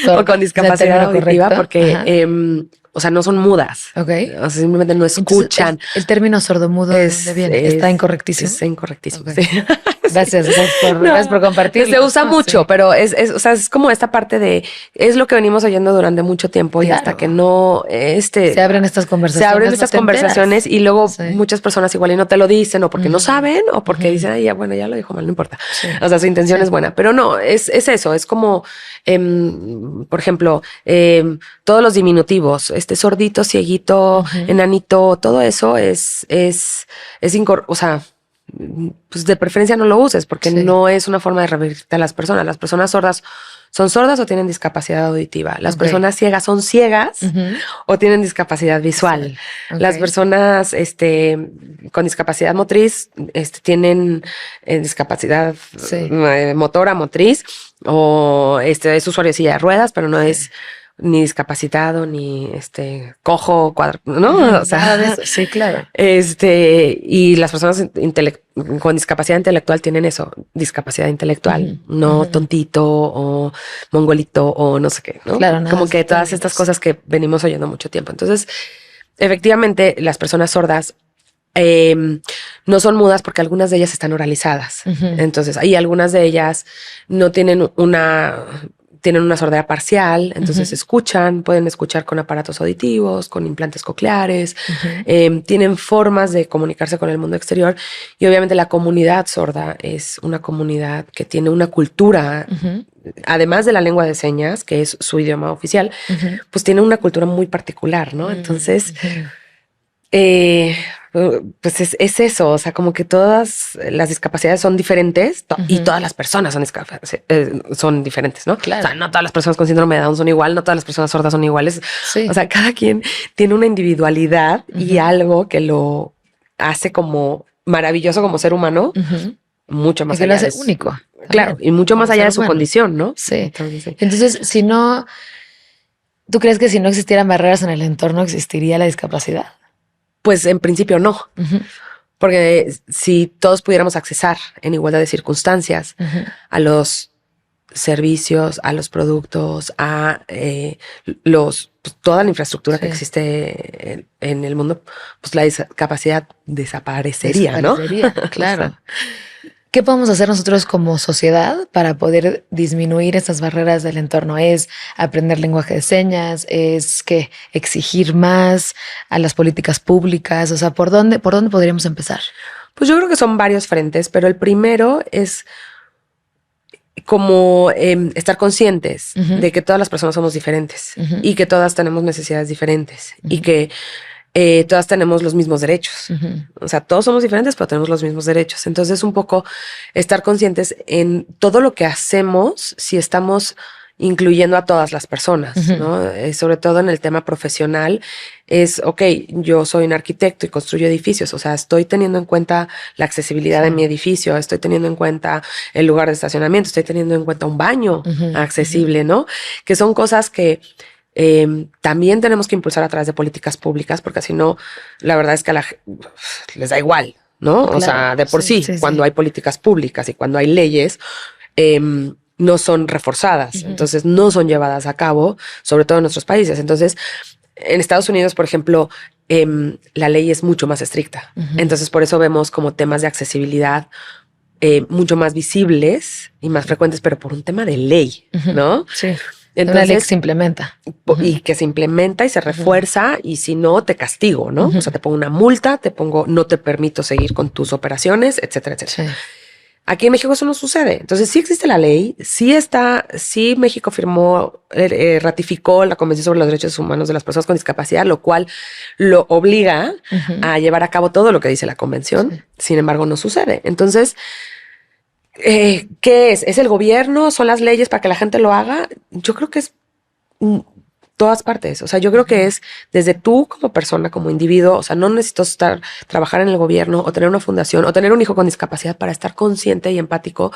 Sorda. o con discapacidad auditiva, porque, o sea, no son mudas. Ok. O sea, simplemente no escuchan. Entonces, el término sordomudo, ¿de dónde viene? Está incorrectísimo. Está incorrectísimo. Okay. Sí. Gracias por compartirlo. Se usa mucho, pero o sea, es como esta parte de, es lo que venimos oyendo durante mucho tiempo y hasta que no, se abren estas conversaciones. Se abren estas conversaciones y luego Sí. muchas personas igual y no te lo dicen o porque no saben o porque dicen, ay, ya, bueno, ya lo dijo mal, no importa. Sí. O sea, su intención es buena, pero no, es eso, es como, por ejemplo, todos los diminutivos, sordito, cieguito, enanito, todo eso o sea, pues de preferencia no lo uses porque no es una forma de referirte a las personas. Las personas sordas son sordas o tienen discapacidad auditiva. Las personas ciegas son ciegas o tienen discapacidad visual. Las personas con discapacidad motriz tienen discapacidad motora, motriz, o es usuario de silla de ruedas, pero no es ni discapacitado, ni cojo, ¿no? O sea, nada de eso. Sí, claro. Y las personas con discapacidad intelectual tienen eso, discapacidad intelectual, no tontito o mongolito o no sé qué, ¿no? Claro, como que todas estas cosas que venimos oyendo mucho tiempo. Entonces, efectivamente, las personas sordas no son mudas porque algunas de ellas están oralizadas. Entonces, hay algunas de ellas no tienen tienen una sordera parcial, entonces pueden escuchar con aparatos auditivos, con implantes cocleares, tienen formas de comunicarse con el mundo exterior y obviamente la comunidad sorda es una comunidad que tiene una cultura, además de la lengua de señas, que es su idioma oficial, pues tiene una cultura muy particular, ¿no? Entonces, pues es eso, o sea, como que todas las discapacidades son diferentes y todas las personas son diferentes, ¿no? Claro. O sea, no todas las personas con síndrome de Down son igual, no todas las personas sordas son iguales. Sí. O sea, cada quien tiene una individualidad y algo que lo hace como maravilloso como ser humano, mucho más allá. Que lo hace Claro, y mucho más allá de su condición, ¿no? Sí. Entonces, si no, ¿tú crees que si no existieran barreras en el entorno existiría la discapacidad? Pues en principio no. Porque si todos pudiéramos accesar en igualdad de circunstancias a los servicios, a los productos, a pues, toda la infraestructura que existe en el mundo, pues la discapacidad desaparecería, ¿no? Claro. O sea, ¿qué podemos hacer nosotros como sociedad para poder disminuir estas barreras del entorno? ¿Es aprender lenguaje de señas? ¿Es que exigir más a las políticas públicas? O sea, ¿por dónde podríamos empezar? Pues yo creo que son varios frentes, pero el primero es como estar conscientes de que todas las personas somos diferentes y que todas tenemos necesidades diferentes y que todas tenemos los mismos derechos. O sea, todos somos diferentes, pero tenemos los mismos derechos. Entonces, un poco estar conscientes en todo lo que hacemos, si estamos incluyendo a todas las personas, ¿no? Sobre todo en el tema profesional, es, yo soy un arquitecto y construyo edificios, o sea, estoy teniendo en cuenta la accesibilidad de mi edificio, estoy teniendo en cuenta el lugar de estacionamiento, estoy teniendo en cuenta un baño accesible, ¿no? Que son cosas que también tenemos que impulsar a través de políticas públicas, porque si no, la verdad es que les da igual, ¿no? Claro, o sea, de por sí, cuando hay políticas públicas y cuando hay leyes, no son reforzadas, entonces no son llevadas a cabo, sobre todo en nuestros países. Entonces, en Estados Unidos, por ejemplo, la ley es mucho más estricta. Entonces, por eso vemos como temas de accesibilidad mucho más visibles y más frecuentes, pero por un tema de ley, ¿no? Sí. Entonces, una ley que se implementa. Y que se implementa y se refuerza, y si no, te castigo, ¿no? O sea, te pongo una multa, no te permito seguir con tus operaciones, etcétera, etcétera. Sí. Aquí en México eso no sucede. Entonces sí existe la ley, sí México ratificó la Convención sobre los Derechos Humanos de las Personas con Discapacidad, lo cual lo obliga a llevar a cabo todo lo que dice la Convención. Sí. Sin embargo, no sucede. Entonces, ¿qué es? ¿Es el gobierno? ¿Son las leyes para que la gente lo haga? Yo creo que es todas partes. O sea, yo creo que es desde tú como persona, como individuo. O sea, no necesito trabajar en el gobierno o tener una fundación o tener un hijo con discapacidad para estar consciente y empático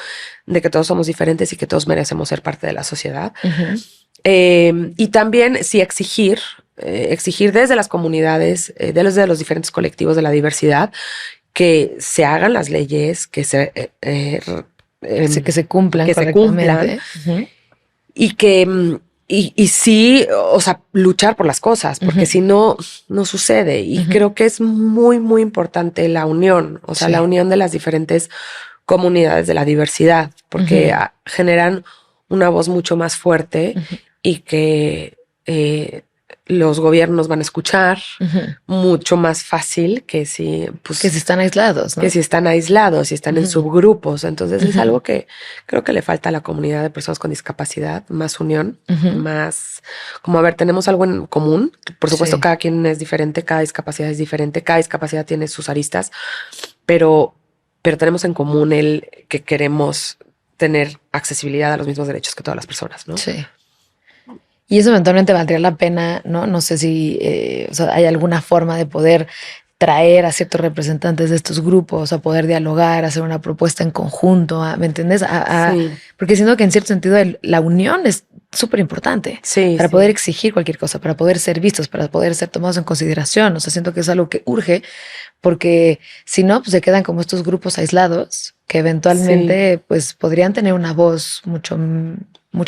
de que todos somos diferentes y que todos merecemos ser parte de la sociedad. Y también sí exigir desde las comunidades, desde los diferentes colectivos de la diversidad, que se hagan las leyes, que se cumplan correctamente. Y que y sí, o sea, luchar por las cosas, porque si no, no sucede. Y creo que es muy, muy importante la unión, o sea, la unión de las diferentes comunidades de la diversidad, porque generan una voz mucho más fuerte y que los gobiernos van a escuchar mucho más fácil que si están aislados, ¿no? Que si están aislados, si están en subgrupos. Entonces es algo que creo que le falta a la comunidad de personas con discapacidad, más unión, más como, a ver, tenemos algo en común. Por supuesto, cada quien es diferente, cada discapacidad es diferente, cada discapacidad tiene sus aristas, pero tenemos en común el que queremos tener accesibilidad a los mismos derechos que todas las personas, ¿no? Sí. Y eso eventualmente valdría la pena, ¿no? No sé si o sea, hay alguna forma de poder traer a ciertos representantes de estos grupos, a poder dialogar, hacer una propuesta en conjunto, ¿me entiendes? Porque siento que en cierto sentido la unión es súper importante para poder exigir cualquier cosa, para poder ser vistos, para poder ser tomados en consideración. O sea, siento que es algo que urge, porque si no, pues se quedan como estos grupos aislados que eventualmente pues podrían tener una voz mucho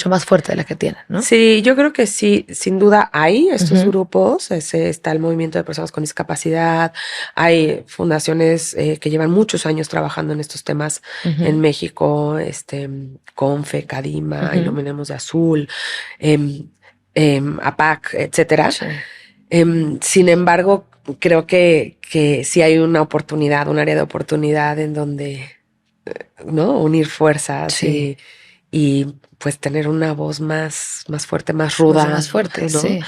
más fuerte de la que tienen, ¿no? Sí, yo creo que sí, sin duda hay estos grupos. Está el movimiento de personas con discapacidad, hay fundaciones que llevan muchos años trabajando en estos temas en México, CONFE, Cadima, Iluminemos de Azul, APAC, etcétera. Sí. Sin embargo, creo que sí hay una oportunidad, un área de oportunidad en donde, ¿no? Unir fuerzas y pues tener una voz más fuerte, más ruda. Más fuerte, ¿no? Sí.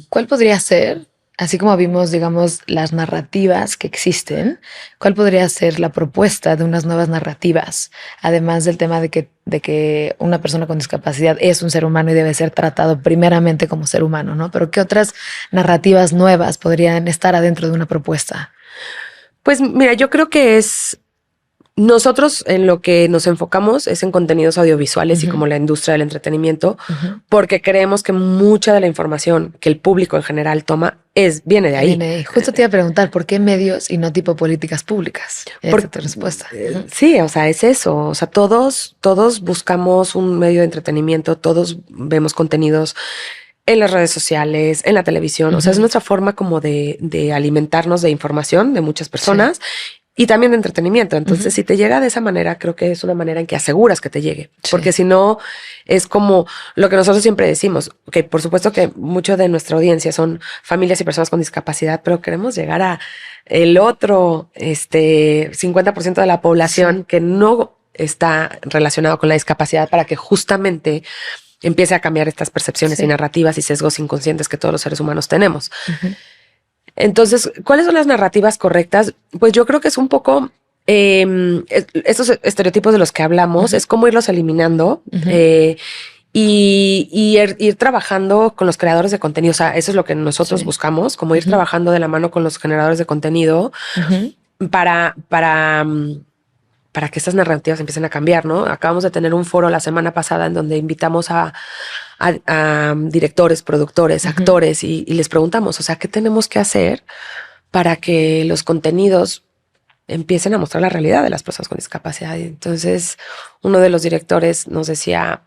¿Cuál podría ser, así como vimos, digamos, las narrativas que existen, cuál podría ser la propuesta de unas nuevas narrativas, además del tema de que una persona con discapacidad es un ser humano y debe ser tratado primeramente como ser humano, ¿no? Pero ¿qué otras narrativas nuevas podrían estar adentro de una propuesta? Pues mira, yo creo que es Nosotros en lo que nos enfocamos es en contenidos audiovisuales y como la industria del entretenimiento, porque creemos que mucha de la información que el público en general toma viene de ahí. Viene de ahí. Justo te iba a preguntar, ¿por qué medios y no tipo políticas públicas? Por tu respuesta. Sí, o sea, es eso. O sea, todos buscamos un medio de entretenimiento, todos vemos contenidos en las redes sociales, en la televisión. O sea, es nuestra forma como de alimentarnos de información de muchas personas. Sí. Y también de entretenimiento. Entonces, si te llega de esa manera, creo que es una manera en que aseguras que te llegue. Sí. Porque si no, es como lo que nosotros siempre decimos. Que por supuesto que mucho de nuestra audiencia son familias y personas con discapacidad, pero queremos llegar a el otro 50% de la población que no está relacionado con la discapacidad para que justamente empiece a cambiar estas percepciones y narrativas y sesgos inconscientes que todos los seres humanos tenemos. Entonces, ¿cuáles son las narrativas correctas? Pues yo creo que es un poco estos estereotipos de los que hablamos, es como irlos eliminando y ir trabajando con los creadores de contenido. O sea, eso es lo que nosotros buscamos, como ir trabajando de la mano con los generadores de contenido para que estas narrativas empiecen a cambiar, ¿no? Acabamos de tener un foro la semana pasada en donde invitamos a directores, productores, actores y les preguntamos, o sea, ¿qué tenemos que hacer para que los contenidos empiecen a mostrar la realidad de las personas con discapacidad? Y entonces uno de los directores nos decía,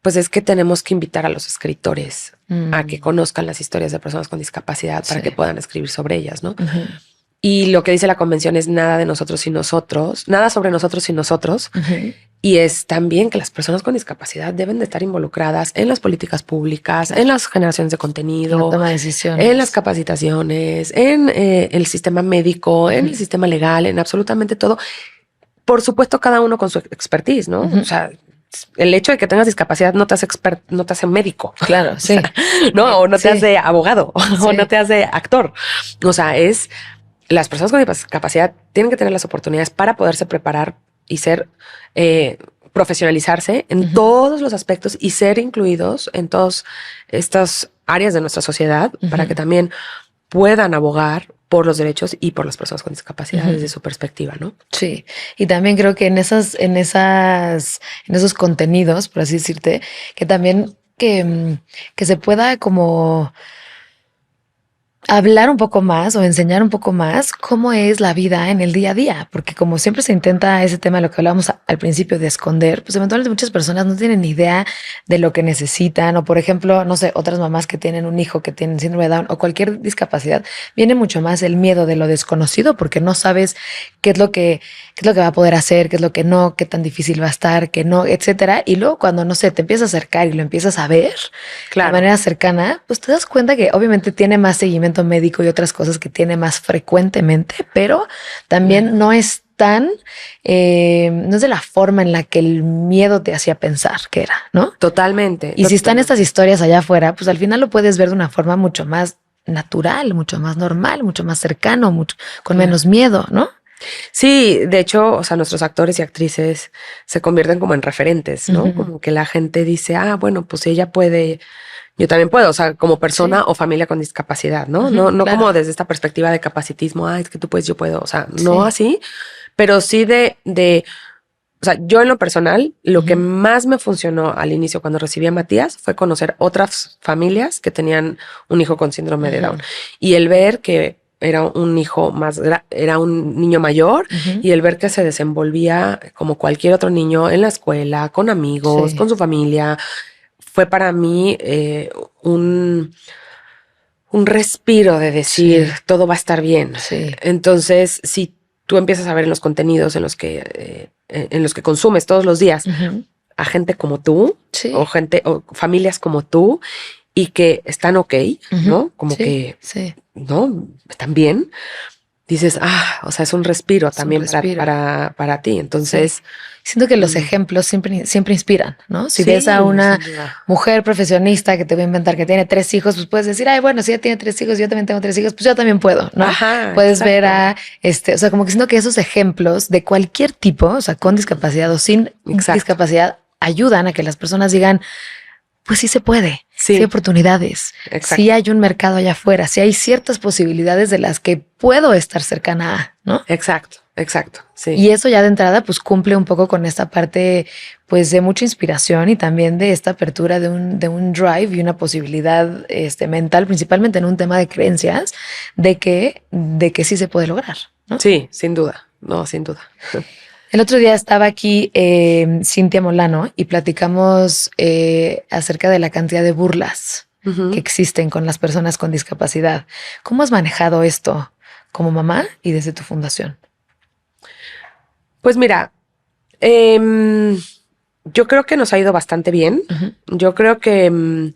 pues es que tenemos que invitar a los escritores a que conozcan las historias de personas con discapacidad para que puedan escribir sobre ellas, ¿no? Y lo que dice la convención es nada de nosotros sin nosotros, nada sobre nosotros sin nosotros. Y es también que las personas con discapacidad deben de estar involucradas en las políticas públicas, en las generaciones de contenido, en la toma de decisiones, en las capacitaciones, en el sistema médico, en el sistema legal, en absolutamente todo. Por supuesto, cada uno con su expertise, ¿no? O sea, el hecho de que tengas discapacidad no te hace no te hace médico. Claro, sí. O sea, no, o no te hace abogado, o no te hace actor. O sea, las personas con discapacidad tienen que tener las oportunidades para poderse preparar y ser, profesionalizarse en todos los aspectos y ser incluidos en todas estas áreas de nuestra sociedad para que también puedan abogar por los derechos y por las personas con discapacidad desde su perspectiva, ¿no? Sí. Y también creo que en esos contenidos, por así decirte, que también que se pueda como hablar un poco más o enseñar un poco más cómo es la vida en el día a día, porque como siempre se intenta ese tema de lo que hablábamos al principio de esconder, pues eventualmente muchas personas no tienen ni idea de lo que necesitan o por ejemplo, no sé, otras mamás que tienen un hijo que tiene síndrome de Down o cualquier discapacidad, viene mucho más el miedo de lo desconocido porque no sabes qué es lo que va a poder hacer, qué es lo que no, qué tan difícil va a estar, qué no, etcétera. Y luego cuando, no sé, te empiezas a acercar y lo empiezas a ver de manera cercana, pues te das cuenta que obviamente tiene más seguimiento médico y otras cosas que tiene más frecuentemente, pero también no es tan, no es de la forma en la que el miedo te hacía pensar que era, ¿no? Totalmente. Y si están estas historias allá afuera, pues al final lo puedes ver de una forma mucho más natural, mucho más normal, mucho más cercano, con menos miedo, ¿no? Sí, de hecho, o sea, nuestros actores y actrices se convierten como en referentes, ¿no? Como que la gente dice, bueno, pues ella puede, yo también puedo, o sea, como persona o familia con discapacidad, ¿no? No claro. Como desde esta perspectiva de capacitismo, es que tú puedes, yo puedo, o sea, no así, pero sí o sea, yo en lo personal, lo que más me funcionó al inicio cuando recibí a Matías fue conocer otras familias que tenían un hijo con síndrome de Down y el ver que era un hijo era un niño mayor y el ver que se desenvolvía como cualquier otro niño en la escuela, con amigos, con su familia, fue para mí un respiro de decir todo va a estar bien. Sí. Entonces, si tú empiezas a ver en los contenidos en los que consumes todos los días a gente como tú o familias como tú y que están ok, ¿no? Como que no están bien. Dices, o sea, es un respiro también para ti. Entonces, siento que los ejemplos siempre inspiran, ¿no? Si ves a una mujer profesionista que te voy a inventar que tiene 3 hijos, pues puedes decir, bueno, si ella tiene 3 hijos, yo también tengo 3 hijos, pues yo también puedo, ¿no? Puedes ver a o sea, como que siento que esos ejemplos de cualquier tipo, o sea, con discapacidad o sin discapacidad, ayudan a que las personas digan, pues sí se puede, sí hay oportunidades, sí hay un mercado allá afuera, sí hay ciertas posibilidades de las que puedo estar cercana a, ¿no? Exacto. exacto, sí. Y eso ya de entrada pues cumple un poco con esta parte pues de mucha inspiración y también de esta apertura de un drive y una posibilidad mental, principalmente en un tema de creencias, de que sí se puede lograr, ¿no? Sí, sin duda, no, sin duda. El otro día estaba aquí Cintia Molano y platicamos acerca de la cantidad de burlas que existen con las personas con discapacidad. ¿Cómo has manejado esto como mamá y desde tu fundación? Pues mira, yo creo que nos ha ido bastante bien. Yo creo que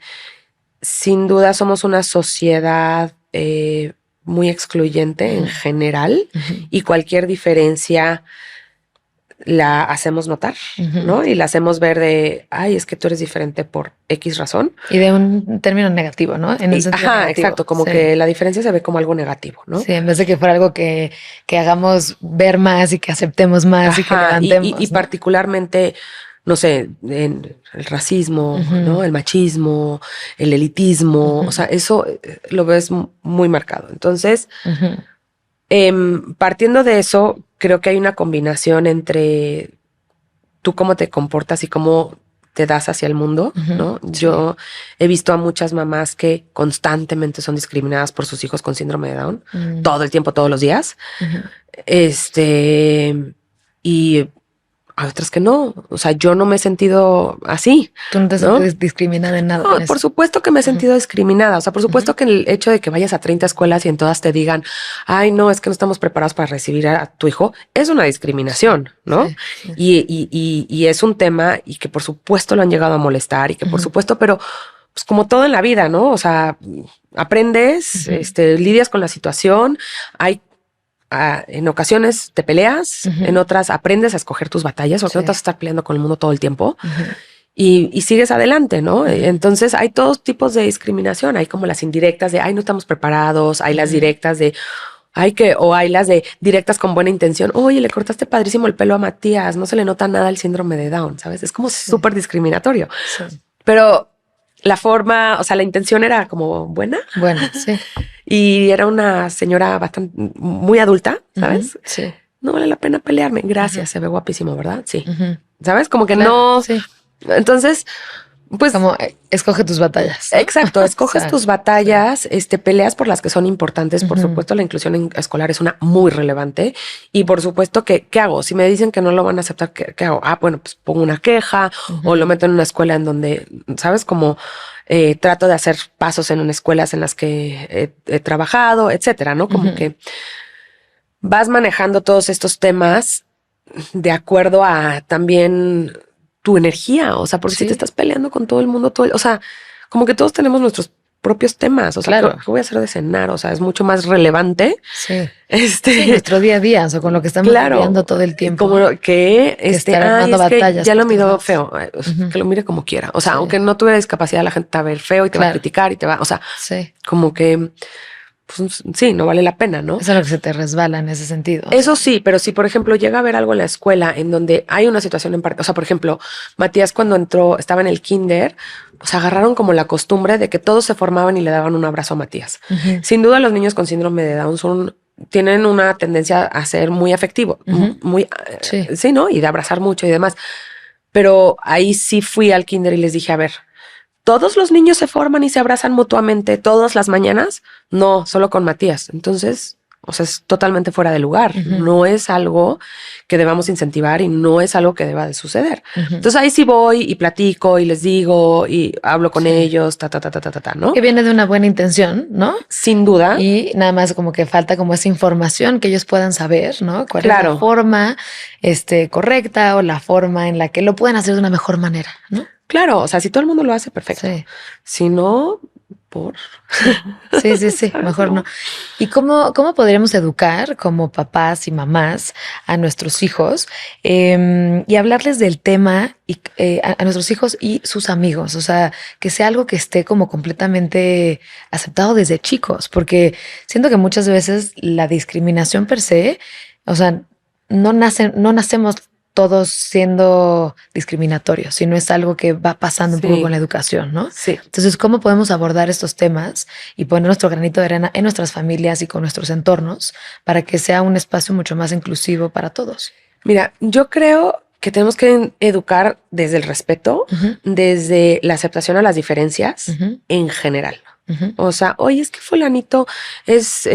sin duda somos una sociedad muy excluyente en general y cualquier diferencia la hacemos notar, ¿no? Y la hacemos ver de, ay, es que tú eres diferente por X razón. Y de un término negativo, ¿no? En un sentido negativo. Exacto, como que la diferencia se ve como algo negativo, ¿no? Sí, en vez de que fuera algo que hagamos ver más y que aceptemos más y que levantemos. Y particularmente, no sé, en el racismo, ¿no? El machismo, el elitismo, o sea, eso lo ves muy marcado. Entonces, partiendo de eso, creo que hay una combinación entre tú cómo te comportas y cómo te das hacia el mundo, ¿no? Sí. Yo he visto a muchas mamás que constantemente son discriminadas por sus hijos con síndrome de Down, todo el tiempo, todos los días. Y a otras que no. O sea, yo no me he sentido así. Tú no te sientes discriminada en nada. No, por supuesto que me he sentido discriminada. O sea, por supuesto que el hecho de que vayas a 30 escuelas y en todas te digan, ay, no, es que no estamos preparados para recibir a tu hijo, es una discriminación, ¿no? Sí, sí. Y es un tema y que por supuesto lo han llegado a molestar y que por supuesto, pero pues como todo en la vida, ¿no? O sea, aprendes, lidias con la situación, hay en ocasiones te peleas, en otras aprendes a escoger tus batallas, porque no te vas a estar peleando con el mundo todo el tiempo y sigues adelante, ¿no? Entonces hay todos tipos de discriminación, hay como las indirectas de, ay, no estamos preparados, hay las directas de, o hay las de directas con buena intención, oye, le cortaste padrísimo el pelo a Matías, no se le nota nada el síndrome de Down, ¿sabes? Es como súper discriminatorio. Sí. Pero la forma, o sea, la intención era como buena. Buena, sí. Y era una señora bastante muy adulta, ¿sabes? Sí. No vale la pena pelearme. Gracias, se ve guapísimo, ¿verdad? Sí. ¿Sabes? Como que claro, no. Sí. Entonces, pues. Como escoge tus batallas, ¿no? Exacto, escoges tus batallas, peleas por las que son importantes. Por supuesto, la inclusión escolar es una muy relevante. Y por supuesto que, ¿qué hago? Si me dicen que no lo van a aceptar, ¿qué hago? Ah, bueno, pues pongo una queja o lo meto en una escuela en donde, ¿sabes? Como trato de hacer pasos en escuelas en las que he trabajado, etcétera, ¿no? Como que vas manejando todos estos temas de acuerdo a también tu energía. O sea, porque si te estás peleando con todo el mundo, o sea, como que todos tenemos nuestros propios temas. O sea, claro. ¿Qué voy a hacer de cenar? O sea, es mucho más relevante. Sí. Sí, nuestro día a día, o sea, con lo que estamos viviendo todo el tiempo. Como que batallas, ya lo miro feo, que lo mire como quiera. O sea, aunque no tuviera discapacidad, la gente te va a ver feo y te va a criticar y te va, o sea, como que pues, sí, no vale la pena, ¿no? Eso es lo que se te resbala en ese sentido. Eso sí, pero si, por ejemplo, llega a haber algo en la escuela en donde hay una situación en parte, o sea, por ejemplo, Matías cuando estaba en el kinder, o sea, agarraron como la costumbre de que todos se formaban y le daban un abrazo a Matías. Sin duda, los niños con síndrome de Down tienen una tendencia a ser muy afectivo, muy, sí, ¿no? Y de abrazar mucho y demás. Pero ahí sí fui al kinder y les dije, a ver, ¿todos los niños se forman y se abrazan mutuamente todas las mañanas? No, solo con Matías. Entonces, o sea, es totalmente fuera de lugar. No es algo que debamos incentivar y no es algo que deba de suceder. Entonces ahí sí voy y platico y les digo y hablo con ellos, ¿no? Que viene de una buena intención, ¿no? Sin duda. Y nada más como que falta como esa información que ellos puedan saber, ¿no? ¿Cuál es la forma correcta o la forma en la que lo pueden hacer de una mejor manera, ¿no? Claro, o sea, si todo el mundo lo hace, perfecto. Sí. Si no, Sí, mejor no. ¿Y cómo podríamos educar como papás y mamás a nuestros hijos y hablarles del tema y, a nuestros hijos y sus amigos? O sea, que sea algo que esté como completamente aceptado desde chicos, porque siento que muchas veces la discriminación per se, o sea, no nacemos todos siendo discriminatorios, sino es algo que va pasando un poco con la educación, ¿no? Sí. Entonces, ¿cómo podemos abordar estos temas y poner nuestro granito de arena en nuestras familias y con nuestros entornos para que sea un espacio mucho más inclusivo para todos? Mira, yo creo que tenemos que educar desde el respeto, desde la aceptación a las diferencias en general. O sea, oye, es que fulanito es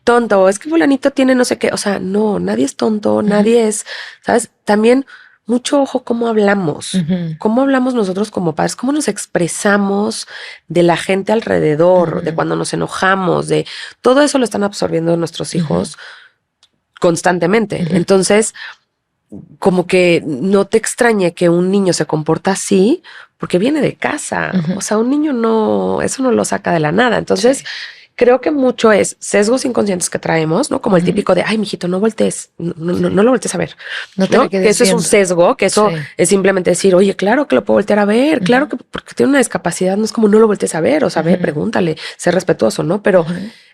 tonto, es que fulanito tiene no sé qué. O sea, no, nadie es tonto, nadie es, ¿sabes? También mucho ojo cómo hablamos nosotros como padres, cómo nos expresamos de la gente alrededor, de cuando nos enojamos, de todo eso lo están absorbiendo nuestros hijos constantemente. Entonces, como que no te extrañe que un niño se comporta así porque viene de casa. O sea, un niño eso no lo saca de la nada. Entonces, creo que mucho es sesgos inconscientes que traemos, ¿no? Como el típico de, ay, mijito, no voltees, no lo voltees a ver. No te Que eso es un sesgo, que eso es simplemente decir, oye, claro que lo puedo voltear a ver, claro que porque tiene una discapacidad, no es como no lo voltees a ver, o sea, ve, pregúntale, sé respetuoso, ¿no? Pero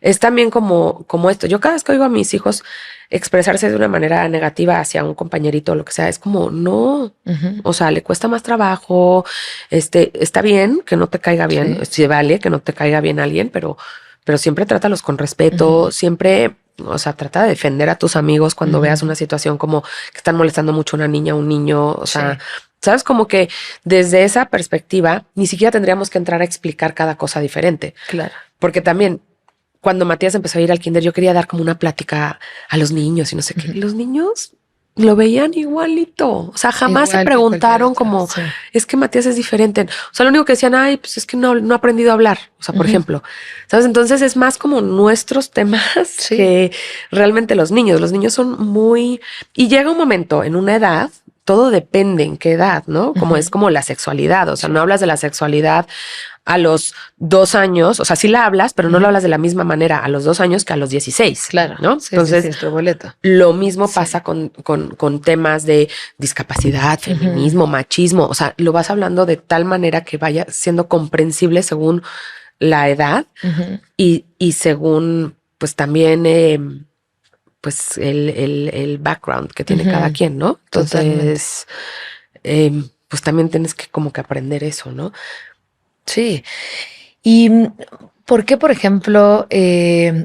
es también como esto. Yo cada vez que oigo a mis hijos expresarse de una manera negativa hacia un compañerito o lo que sea, es como, no, o sea, le cuesta más trabajo, está bien que no te caiga bien, sí vale que no te caiga bien alguien, pero siempre trátalos con respeto, siempre, o sea, trata de defender a tus amigos cuando veas una situación como que están molestando mucho a una niña o un niño, o sea, sabes, como que desde esa perspectiva ni siquiera tendríamos que entrar a explicar cada cosa diferente. Claro. Porque también cuando Matías empezó a ir al kinder, yo quería dar como una plática a los niños y no sé qué. Los niños lo veían igualito. O sea, jamás se preguntaron como, es que Matías es diferente. O sea, lo único que decían, ay, pues es que no ha aprendido a hablar. O sea, por ejemplo, ¿sabes? Entonces es más como nuestros temas que realmente los niños. Los niños son muy... Y llega un momento en una edad, todo depende en qué edad, ¿no? Como es como la sexualidad. O sea, no hablas de la sexualidad a los 2 años, o sea, sí la hablas, pero no lo hablas de la misma manera a los 2 años que a los 16. Claro, ¿no? Sí, entonces, boleto. Lo mismo pasa con temas de discapacidad, feminismo, machismo. O sea, lo vas hablando de tal manera que vaya siendo comprensible según la edad y según, pues también, pues el background que tiene cada quien, ¿no? Entonces, pues también tienes que como que aprender eso, ¿no? Sí. ¿Y por qué, por ejemplo,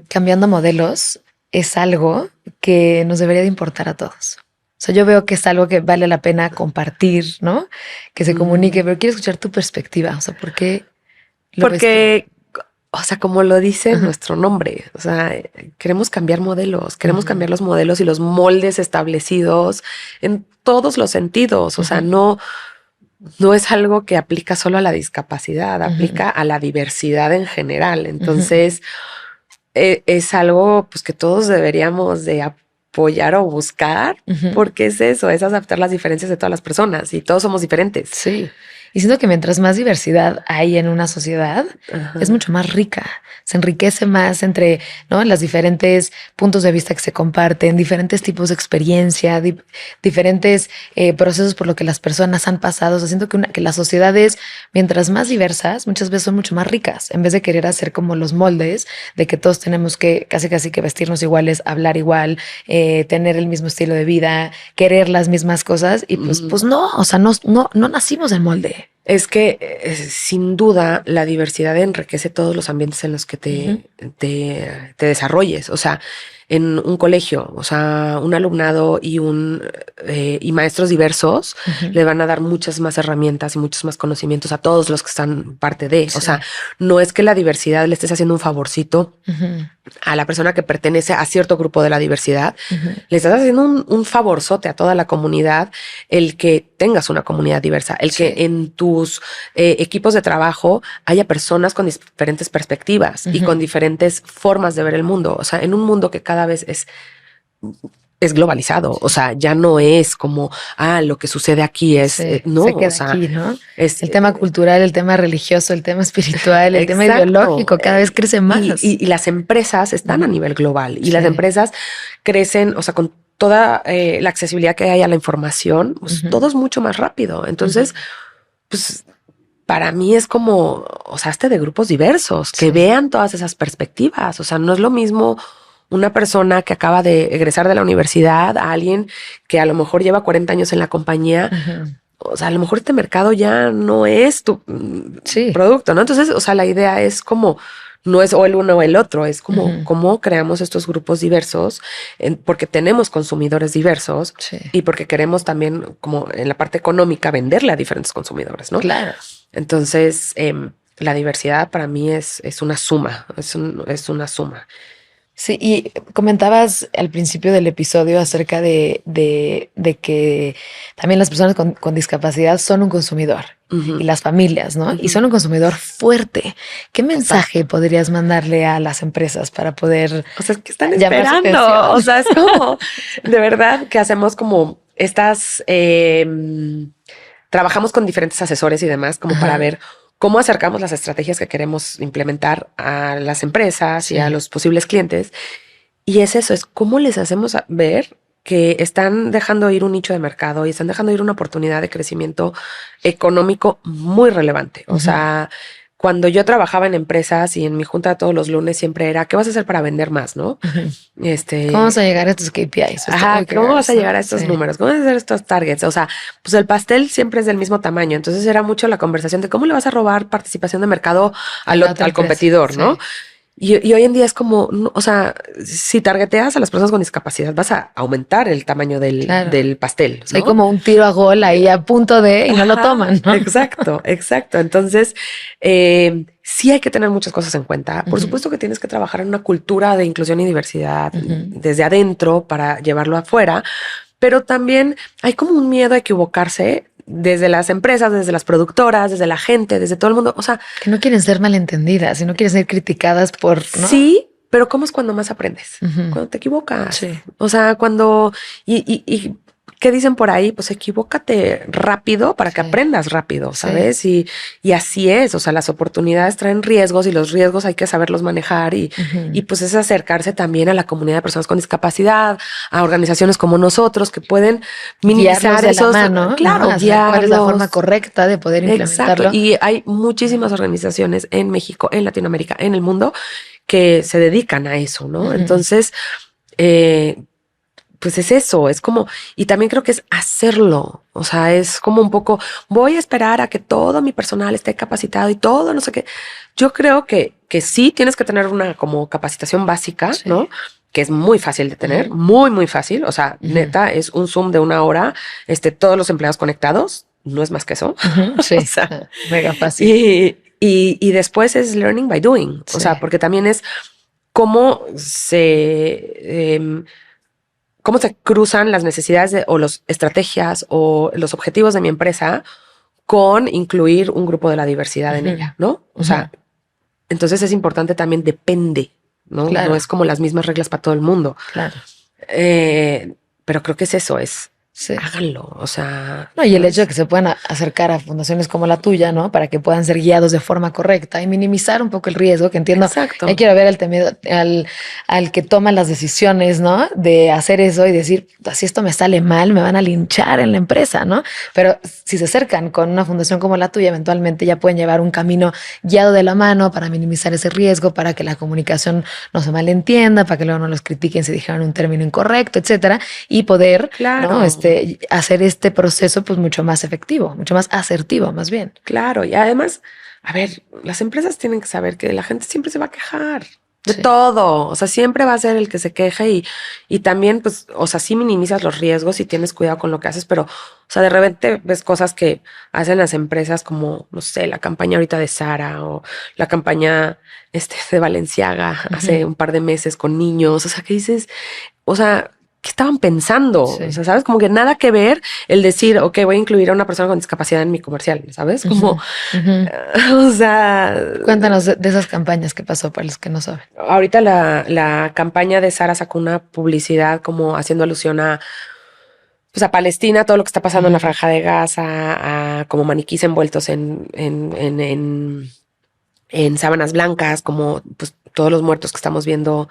cambiando modelos es algo que nos debería de importar a todos? O sea, yo veo que es algo que vale la pena compartir, ¿no? Que se comunique, pero quiero escuchar tu perspectiva. O sea, ¿por qué lo ves tú? O sea, como lo dice nuestro nombre, o sea, queremos cambiar modelos, queremos cambiar los modelos y los moldes establecidos en todos los sentidos. O sea, no es algo que aplica solo a la discapacidad, aplica a la diversidad en general. Entonces, es algo pues que todos deberíamos de apoyar o buscar, porque es eso, es aceptar las diferencias de todas las personas y todos somos diferentes. Sí. Y siento que mientras más diversidad hay en una sociedad, es mucho más rica. Se enriquece más entre, ¿no?, las diferentes puntos de vista que se comparten, diferentes tipos de experiencia, diferentes procesos por lo que las personas han pasado. O sea, siento que las sociedades, mientras más diversas, muchas veces son mucho más ricas. En vez de querer hacer como los moldes de que todos tenemos que casi que vestirnos iguales, hablar igual, tener el mismo estilo de vida, querer las mismas cosas. Y pues no, o sea, no nacimos en molde. Es que sin duda la diversidad enriquece todos los ambientes en los que te desarrolles. O sea, en un colegio, o sea, un alumnado y y maestros diversos le van a dar muchas más herramientas y muchos más conocimientos a todos los que están parte de. O sea, no es que la diversidad le estés haciendo un favorcito a la persona que pertenece a cierto grupo de la diversidad, le estás haciendo un favorzote a toda la comunidad el que tengas una comunidad diversa, el que en tus equipos de trabajo haya personas con diferentes perspectivas y con diferentes formas de ver el mundo. O sea, en un mundo que cada vez es globalizado, o sea, ya no es como, lo que sucede aquí es, no, se queda o sea, aquí, ¿no? Es el tema cultural, el tema religioso, el tema espiritual, el tema ideológico, cada vez crece más. Y las empresas están a nivel global y las empresas crecen, o sea, con toda la accesibilidad que hay a la información, pues todo es mucho más rápido. Entonces, pues para mí es como, o sea, de grupos diversos, que vean todas esas perspectivas. O sea, no es lo mismo una persona que acaba de egresar de la universidad a alguien que a lo mejor lleva 40 años en la compañía. O sea, a lo mejor este mercado ya no es tu producto, ¿no? Entonces, o sea, la idea es como, no es o el uno o el otro, es como cómo creamos estos grupos diversos, porque tenemos consumidores diversos y porque queremos también, como en la parte económica, venderle a diferentes consumidores, ¿no? Claro. Entonces, la diversidad para mí es una suma, es una suma. Sí, y comentabas al principio del episodio acerca de que también las personas con discapacidad son un consumidor y las familias, ¿no? Y son un consumidor fuerte. ¿Qué mensaje podrías mandarle a las empresas para poder... O sea, es que están esperando. O sea, es como, de verdad que hacemos como estas... trabajamos con diferentes asesores y demás como para ver cómo acercamos las estrategias que queremos implementar a las empresas y a los posibles clientes. Y es eso, es cómo les hacemos ver que están dejando ir un nicho de mercado y están dejando ir una oportunidad de crecimiento económico muy relevante. O sea, cuando yo trabajaba en empresas y en mi junta todos los lunes siempre era, ¿qué vas a hacer para vender más? ¿No? ¿Cómo vas a llegar a estos KPIs? ¿Cómo vas a llegar a estos números? ¿Cómo vas a hacer estos targets? O sea, pues el pastel siempre es del mismo tamaño. Entonces era mucho la conversación de cómo le vas a robar participación de mercado al competidor, ¿no? Y hoy en día es como, o sea, si targeteas a las personas con discapacidad, vas a aumentar el tamaño del pastel, ¿no? Hay como un tiro a gol ahí a punto de y no lo toman, ¿no? Exacto. Entonces, sí hay que tener muchas cosas en cuenta. Por supuesto que tienes que trabajar en una cultura de inclusión y diversidad desde adentro para llevarlo afuera, pero también hay como un miedo a equivocarse desde las empresas, desde las productoras, desde la gente, desde todo el mundo. O sea, que no quieren ser malentendidas y no quieren ser criticadas por... ¿no? Sí, pero ¿cómo es cuando más aprendes? Cuando te equivocas. Sí. O sea, cuando... Y ¿qué dicen por ahí? Pues equivócate rápido para que aprendas rápido, ¿sabes? Y así es. O sea, las oportunidades traen riesgos y los riesgos hay que saberlos manejar y pues es acercarse también a la comunidad de personas con discapacidad, a organizaciones como nosotros que pueden minimizar esos... De la mano, claro, ¿cuál es la forma correcta de poder implementarlo? Exacto. Y hay muchísimas organizaciones en México, en Latinoamérica, en el mundo que se dedican a eso, ¿no? Entonces, pues es eso, es como, y también creo que es hacerlo, o sea, es como un poco, voy a esperar a que todo mi personal esté capacitado y todo, no sé qué. Yo creo que sí tienes que tener una como capacitación básica, ¿no? Que es muy fácil de tener, muy, muy fácil. O sea, neta, es un Zoom de 1 hora, todos los empleados conectados, no es más que eso. Sí, o sea, mega fácil. Y después es learning by doing, o sea, porque también es cómo cómo se cruzan las necesidades o las estrategias o los objetivos de mi empresa con incluir un grupo de la diversidad en ella, ¿no? O sea, entonces es importante también, depende, ¿no? Claro. No es como las mismas reglas para todo el mundo. Claro. Pero creo que es eso, háganlo, o sea... No, y el hecho de que se puedan acercar a fundaciones como la tuya, ¿no? Para que puedan ser guiados de forma correcta y minimizar un poco el riesgo, que entiendo. Exacto. Quiero ver al que toma las decisiones, ¿no? De hacer eso y decir, si esto me sale mal, me van a linchar en la empresa, ¿no? Pero si se acercan con una fundación como la tuya, eventualmente ya pueden llevar un camino guiado de la mano para minimizar ese riesgo, para que la comunicación no se malentienda, para que luego no los critiquen si dijeron un término incorrecto, etcétera, y poder, claro, ¿no? Hacer este proceso pues mucho más efectivo, mucho más asertivo, más bien. Claro, y además, a ver, las empresas tienen que saber que la gente siempre se va a quejar de todo, o sea, siempre va a ser el que se queje y también, pues, o sea, sí minimizas los riesgos y tienes cuidado con lo que haces, pero, o sea, de repente ves cosas que hacen las empresas como, no sé, la campaña ahorita de Zara o la campaña de Balenciaga hace un par de meses con niños, o sea, que dices, o sea, ¿qué estaban pensando? O sea, ¿sabes? Como que nada que ver el decir, ok, voy a incluir a una persona con discapacidad en mi comercial, ¿sabes? Como, o sea... Cuéntanos de esas campañas que pasó para los que no saben. Ahorita la campaña de Zara sacó una publicidad como haciendo alusión a, pues a Palestina, todo lo que está pasando en la Franja de Gaza, a como maniquís envueltos en sábanas blancas, como pues todos los muertos que estamos viendo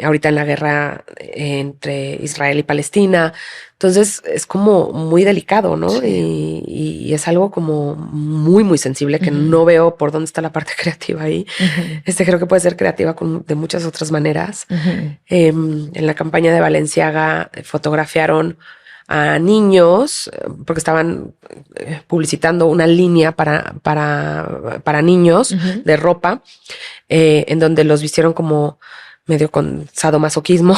ahorita en la guerra entre Israel y Palestina. Entonces es como muy delicado, ¿no? Sí. Y es algo como muy, muy sensible que no veo por dónde está la parte creativa ahí. Creo que puede ser creativa de muchas otras maneras. En la campaña de Balenciaga fotografiaron a niños porque estaban publicitando una línea para niños de ropa en donde los vistieron como medio con sadomasoquismo,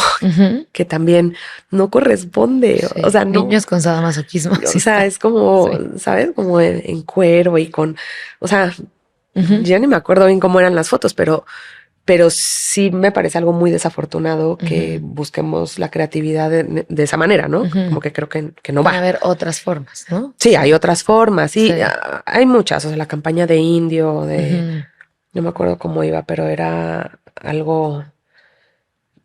que también no corresponde. Sí. O sea, no. Niños con sadomasoquismo. O sea, es como, ¿sabes? Como en cuero y con, o sea, ya ni me acuerdo bien cómo eran las fotos, pero sí me parece algo muy desafortunado que busquemos la creatividad de esa manera, ¿no? Como que creo que no va. Van a haber otras formas, ¿no? Sí, hay otras formas. Sí, hay muchas. O sea, la campaña de indio, no me acuerdo cómo iba, pero era algo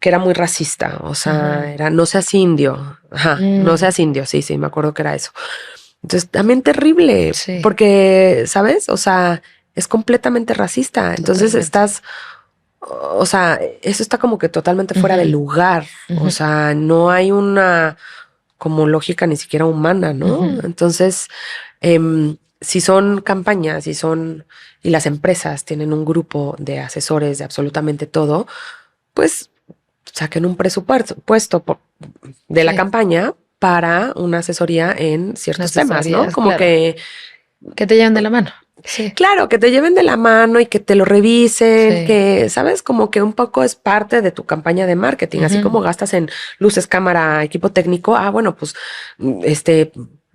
que era muy racista. O sea, era no seas indio. Ajá, no seas indio. Sí, me acuerdo que era eso. Entonces, también terrible, porque, ¿sabes? O sea, es completamente racista. Entonces estás, o sea, eso está como que totalmente fuera de lugar. O sea, no hay una como lógica ni siquiera humana, ¿no? Entonces, si son campañas y las empresas tienen un grupo de asesores de absolutamente todo, pues saquen un presupuesto de la campaña para una asesoría en ciertos temas, ¿no? Como que te lleven de la mano. Sí. Claro, que te lleven de la mano y que te lo revisen, que, ¿sabes? Como que un poco es parte de tu campaña de marketing, así como gastas en luces, cámara, equipo técnico. Bueno, pues,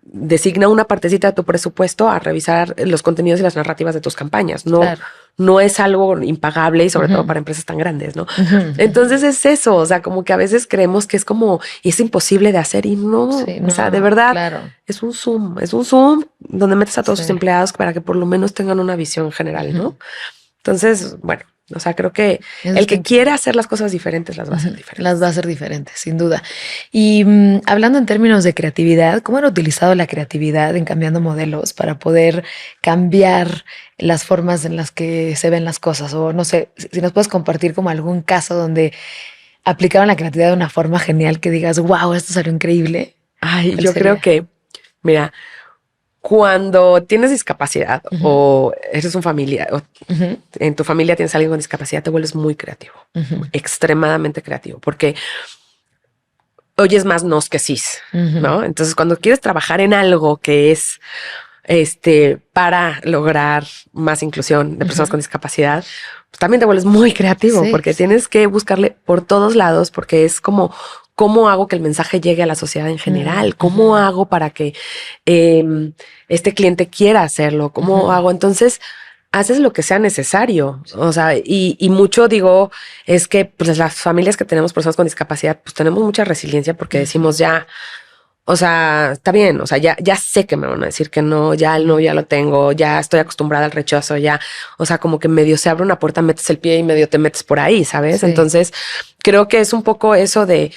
designa una partecita de tu presupuesto a revisar los contenidos y las narrativas de tus campañas. No es algo impagable y sobre todo para empresas tan grandes, ¿no? Entonces es eso, o sea, como que a veces creemos que es como, y es imposible de hacer y no, o sea, de verdad, es un Zoom donde metes a todos tus empleados para que por lo menos tengan una visión general, ¿no? Entonces, bueno, o sea, creo que el que quiere hacer las cosas diferentes las va a hacer diferentes. Las va a hacer diferentes, sin duda. Y hablando en términos de creatividad, ¿cómo han utilizado la creatividad en Cambiando Modelos para poder cambiar las formas en las que se ven las cosas? O no sé, si nos puedes compartir como algún caso donde aplicaron la creatividad de una forma genial que digas, wow, esto salió increíble. Ay, yo creo que, mira, cuando tienes discapacidad o eres un familia, o en tu familia tienes a alguien con discapacidad, te vuelves muy creativo, extremadamente creativo, porque oyes más nos que sís, ¿no? Entonces, cuando quieres trabajar en algo que es para lograr más inclusión de personas con discapacidad, pues también te vuelves muy creativo porque tienes que buscarle por todos lados, porque es como ¿cómo hago que el mensaje llegue a la sociedad en general? ¿Cómo hago para que este cliente quiera hacerlo? ¿Cómo hago? Entonces, haces lo que sea necesario. O sea, y mucho digo, es que pues las familias que tenemos personas con discapacidad, pues tenemos mucha resiliencia porque decimos ya, o sea, está bien, o sea, ya sé que me van a decir que no, ya el no, ya lo tengo, ya estoy acostumbrada al rechazo, ya, o sea, como que medio se abre una puerta, metes el pie y medio te metes por ahí, ¿sabes? Entonces, creo que es un poco eso de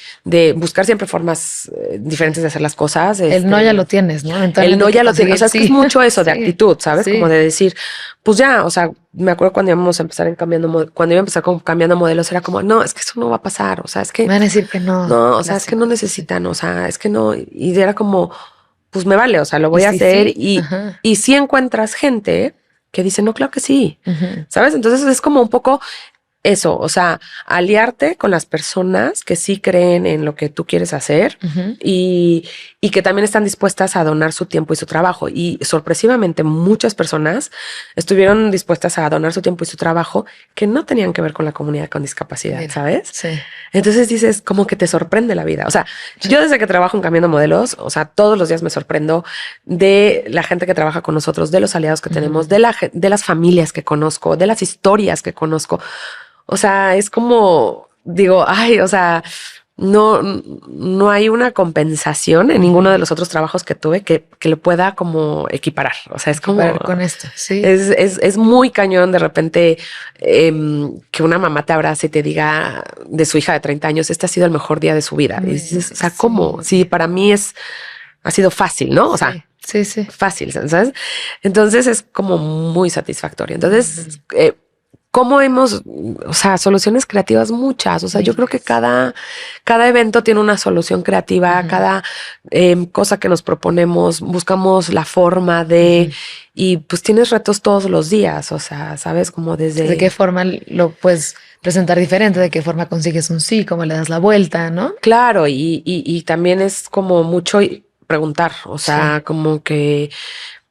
buscar siempre formas diferentes de hacer las cosas. El no ya lo tienes, ¿no? El no ya lo tienes, o sea, es que es mucho eso de actitud, ¿sabes? Como de decir, pues ya, o sea, me acuerdo cuando íbamos a empezar cuando iba a empezar con Cambiando Modelos, era como, no, es que eso no va a pasar, o sea, es que... Me van a decir que no. No, o sea, es que no necesitan, o sea, es que no, y era como, pues me vale, o sea, lo voy a hacer y sí encuentras gente que dice, no, claro que sí, ¿sabes? Entonces es como un poco eso, o sea, aliarte con las personas que sí creen en lo que tú quieres hacer y que también están dispuestas a donar su tiempo y su trabajo. Y sorpresivamente muchas personas estuvieron dispuestas a donar su tiempo y su trabajo que no tenían que ver con la comunidad con discapacidad, ¿sabes? Sí. Entonces dices, como que te sorprende la vida. O sea, yo desde que trabajo en Cambiando Modelos, o sea, todos los días me sorprendo de la gente que trabaja con nosotros, de los aliados que tenemos, de las familias que conozco, de las historias que conozco. O sea, es como, digo, ay, o sea, no hay una compensación en ninguno de los otros trabajos que tuve que lo pueda como equiparar. O sea, es como con esto. Sí. Es muy cañón de repente que una mamá te abrace y te diga de su hija de 30 años, este ha sido el mejor día de su vida. Y dices, o sea, ¿cómo? Sí, para mí ha sido fácil, ¿no? O sea, fácil, ¿sabes? Entonces es como muy satisfactorio. Entonces, cómo hemos, o sea, soluciones creativas muchas. O sea, yo creo que cada evento tiene una solución creativa, cada cosa que nos proponemos, buscamos la forma de, y pues tienes retos todos los días. O sea, sabes, como desde... ¿De qué forma lo puedes presentar diferente? ¿De qué forma consigues un sí? ¿Cómo le das la vuelta, no? Claro, y también es como mucho preguntar, o sea, como que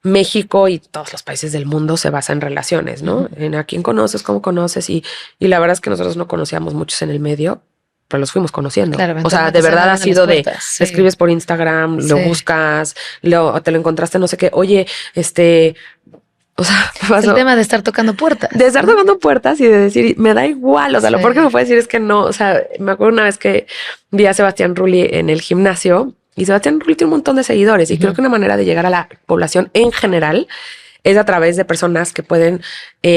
México y todos los países del mundo se basan en relaciones, ¿no? En a quién conoces, cómo conoces, y la verdad es que nosotros no conocíamos muchos en el medio, pero los fuimos conociendo. Claro, o sea, de verdad ha sido de, escribes por Instagram, lo Sí. buscas, te lo encontraste, no sé qué, oye, o sea, Es el tema de estar tocando puertas. de estar tocando puertas y de decir, me da igual. O sea, lo peor que me puede decir es que no. O sea, me acuerdo una vez que vi a Sebastián Rulli en el gimnasio y Sebastián Rulli tiene un montón de seguidores y creo que una manera de llegar a la población en general es a través de personas que pueden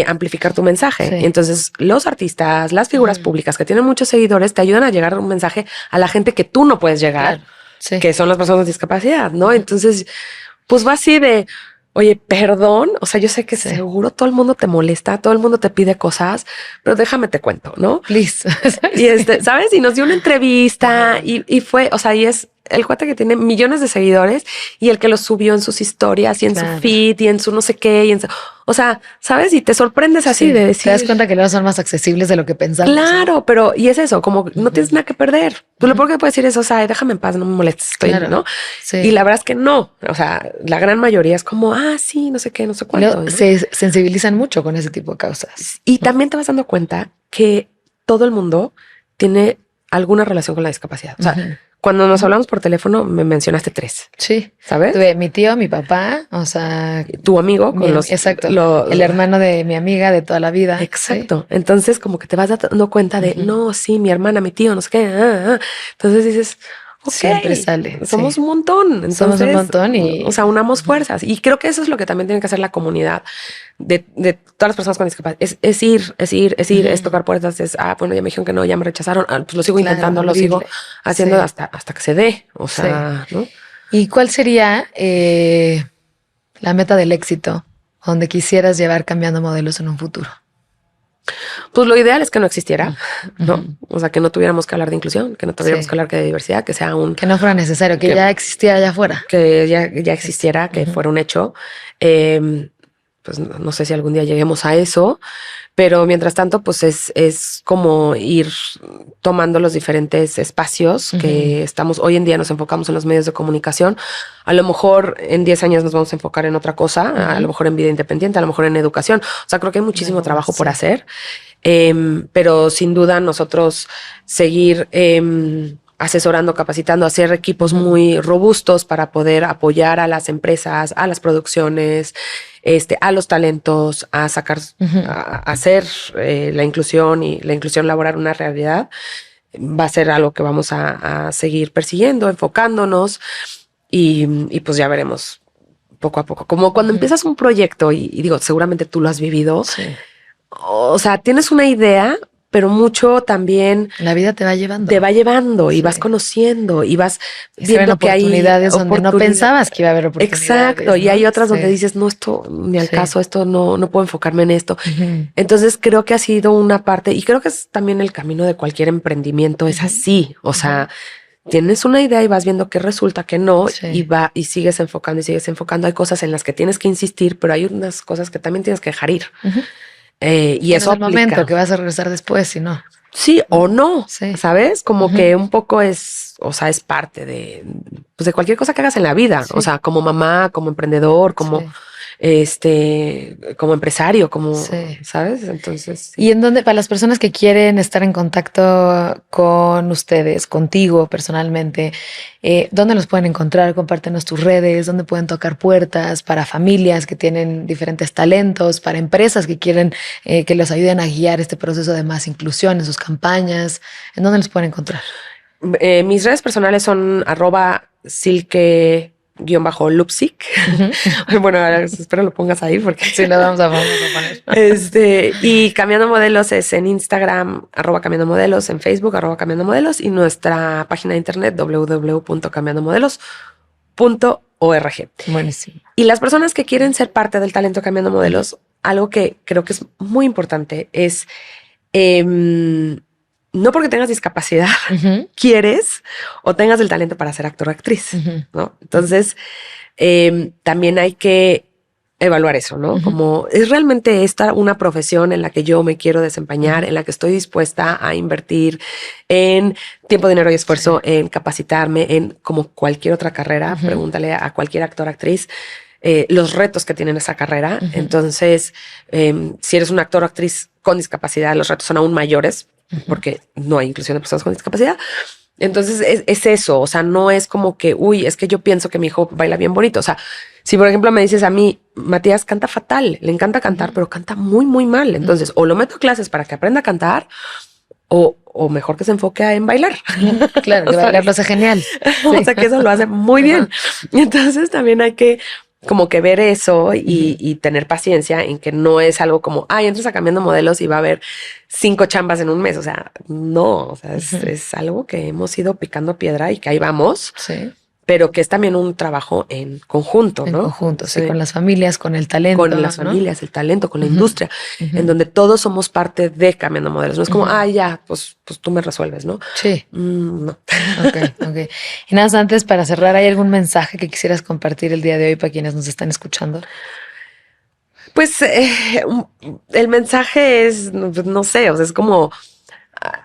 amplificar tu mensaje. Sí. Y entonces los artistas, las figuras públicas que tienen muchos seguidores te ayudan a llegar un mensaje a la gente que tú no puedes llegar, que son las personas con discapacidad, ¿no? Entonces, pues va así de... Oye, perdón, o sea, yo sé que seguro todo el mundo te molesta, todo el mundo te pide cosas, pero déjame te cuento, ¿no? Listo. Y ¿sabes? Y nos dio una entrevista y fue, o sea, y es el cuate que tiene millones de seguidores y el que los subió en sus historias y en su feed y en su no sé qué y en su, o sea, ¿sabes? Y te sorprendes así de decir. Te das cuenta que luego son más accesibles de lo que pensamos. Claro, ¿no? Pero y es eso, como no tienes nada que perder. Tú lo peor que puedes decir es, o sea, déjame en paz, no me molestes, estoy, ¿no? Sí. Y la verdad es que no. O sea, la gran mayoría es como, sí, no sé qué, no sé cuánto. ¿no? Se sensibilizan mucho con ese tipo de causas. Y también te vas dando cuenta que todo el mundo tiene alguna relación con la discapacidad. O sea, cuando nos hablamos por teléfono, me mencionaste 3. Sí. ¿Sabes? Tuve mi tío, mi papá, o sea... Tu amigo con los... Exacto. El hermano de mi amiga de toda la vida. Exacto. ¿Sí? Entonces, como que te vas dando cuenta de, no, sí, mi hermana, mi tío, no sé qué. Entonces dices... Okay, siempre sale. Somos un montón. Entonces, somos un montón y... O sea, unamos fuerzas. Y creo que eso es lo que también tiene que hacer la comunidad de todas las personas con discapacidad. Es ir, es tocar puertas, bueno, ya me dijeron que no, ya me rechazaron. Pues lo sigo intentando, lo sigo haciendo hasta que se dé. O sea, ¿no? ¿Y cuál sería la meta del éxito donde quisieras llevar Cambiando Modelos en un futuro? Pues lo ideal es que no existiera, ¿no? O sea, que no tuviéramos que hablar de inclusión, que no tuviéramos que hablar de diversidad, que sea un... Que no fuera necesario, que ya existiera allá afuera. Que ya existiera, que fuera un hecho. Pues no sé si algún día lleguemos a eso, pero mientras tanto, pues es como ir tomando los diferentes espacios que estamos... Hoy en día nos enfocamos en los medios de comunicación. A lo mejor en 10 años nos vamos a enfocar en otra cosa, a lo mejor en vida independiente, a lo mejor en educación. O sea, creo que hay muchísimo trabajo por hacer. Pero sin duda nosotros seguir asesorando, capacitando, hacer equipos muy robustos para poder apoyar a las empresas, a las producciones, a los talentos, a sacar, a hacer la inclusión y la inclusión laboral una realidad. Va a ser algo que vamos a seguir persiguiendo, enfocándonos y pues ya veremos poco a poco. Como cuando empiezas un proyecto y digo, seguramente tú lo has vivido. Sí. O sea, tienes una idea, pero mucho también... La vida te va llevando. Te va llevando y vas conociendo y vas viendo que hay oportunidades donde no pensabas que iba a haber oportunidades. Exacto. ¿No? Y hay otras donde dices, no, esto ni al caso, esto no puedo enfocarme en esto. Entonces creo que ha sido una parte y creo que es también el camino de cualquier emprendimiento. Es así. O sea, tienes una idea y vas viendo que resulta que no y sigues enfocando y sigues enfocando. Hay cosas en las que tienes que insistir, pero hay unas cosas que también tienes que dejar ir. Y eso es el momento que vas a regresar después, si no. Sí o no, ¿sabes? Como que un poco es parte de cualquier cosa que hagas en la vida. O sea, como mamá, como emprendedor, como como empresario, como, ¿sabes? Entonces. ¿Y en dónde, para las personas que quieren estar en contacto con ustedes, contigo personalmente, dónde los pueden encontrar? Compártenos tus redes, dónde pueden tocar puertas para familias que tienen diferentes talentos, para empresas que quieren que los ayuden a guiar este proceso de más inclusión en sus campañas. ¿En dónde los pueden encontrar? Mis redes personales son @silke_lupsic. Bueno, espero lo pongas ahí porque sí, lo vamos a poner. Y Cambiando Modelos es en Instagram, @cambiandomodelos, en Facebook, @cambiandomodelos y nuestra página de internet www.cambiandomodelos.org. Buenísimo. Y las personas que quieren ser parte del talento Cambiando Modelos, algo que creo que es muy importante es no porque tengas discapacidad, quieres o tengas el talento para ser actor o actriz, ¿no? Entonces, también hay que evaluar eso, ¿no? Como es realmente esta una profesión en la que yo me quiero desempeñar, en la que estoy dispuesta a invertir en tiempo, dinero y esfuerzo, en capacitarme, en como cualquier otra carrera. Pregúntale a cualquier actor, actriz, los retos que tienen esa carrera. Entonces, si eres un actor o actriz con discapacidad, los retos son aún mayores porque no hay inclusión de personas con discapacidad. Entonces es eso, o sea, no es como que, uy, es que yo pienso que mi hijo baila bien bonito. O sea, si por ejemplo me dices a mí, Matías canta fatal, le encanta cantar, pero canta muy, muy mal. Entonces, o lo meto a clases para que aprenda a cantar, o mejor que se enfoque en bailar. Claro, que bailar lo hace genial. Sí. O sea, que eso lo hace muy bien. Entonces también hay que como que ver eso y tener paciencia en que no es algo como, ay, entras a Cambiando Modelos y va a haber 5 chambas en un mes. O sea, no, o sea, es algo que hemos ido picando piedra y que ahí vamos. Sí. Pero que es también un trabajo en conjunto, ¿no? En conjunto, sí, con las familias, con el talento. Con las familias, el talento, con la industria, en donde todos somos parte de Cambiando Modelos. No es como, ya, pues tú me resuelves, ¿no? Sí. No. Ok. Y nada más antes, para cerrar, ¿hay algún mensaje que quisieras compartir el día de hoy para quienes nos están escuchando? Pues el mensaje es, no sé, o sea, es como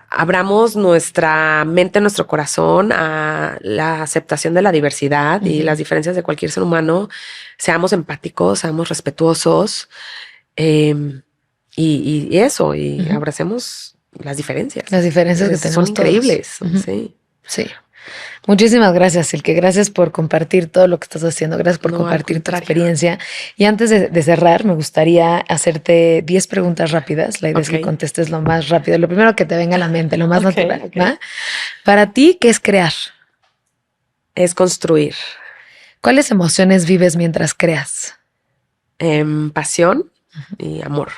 abramos nuestra mente, nuestro corazón a la aceptación de la diversidad y las diferencias de cualquier ser humano. Seamos empáticos, seamos respetuosos y eso, y abracemos las diferencias. Las diferencias que tenemos son increíbles. Sí. Sí. Muchísimas gracias, Silke. Gracias por compartir todo lo que estás haciendo. Gracias por compartir tu experiencia. Y antes de cerrar, me gustaría hacerte 10 preguntas rápidas. La idea es que contestes lo más rápido, lo primero que te venga a la mente, lo más natural. ¿Va? Para ti, ¿qué es crear? Es construir. ¿Cuáles emociones vives mientras creas? Pasión y amor.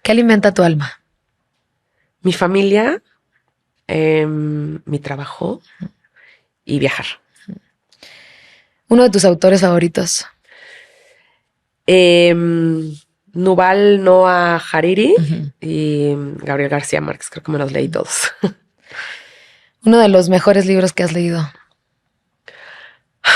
¿Qué alimenta tu alma? Mi familia, mi trabajo y viajar. ¿Uno de tus autores favoritos? Yuval Noah Harari y Gabriel García Márquez. Creo que me los leí todos. ¿Uno de los mejores libros que has leído?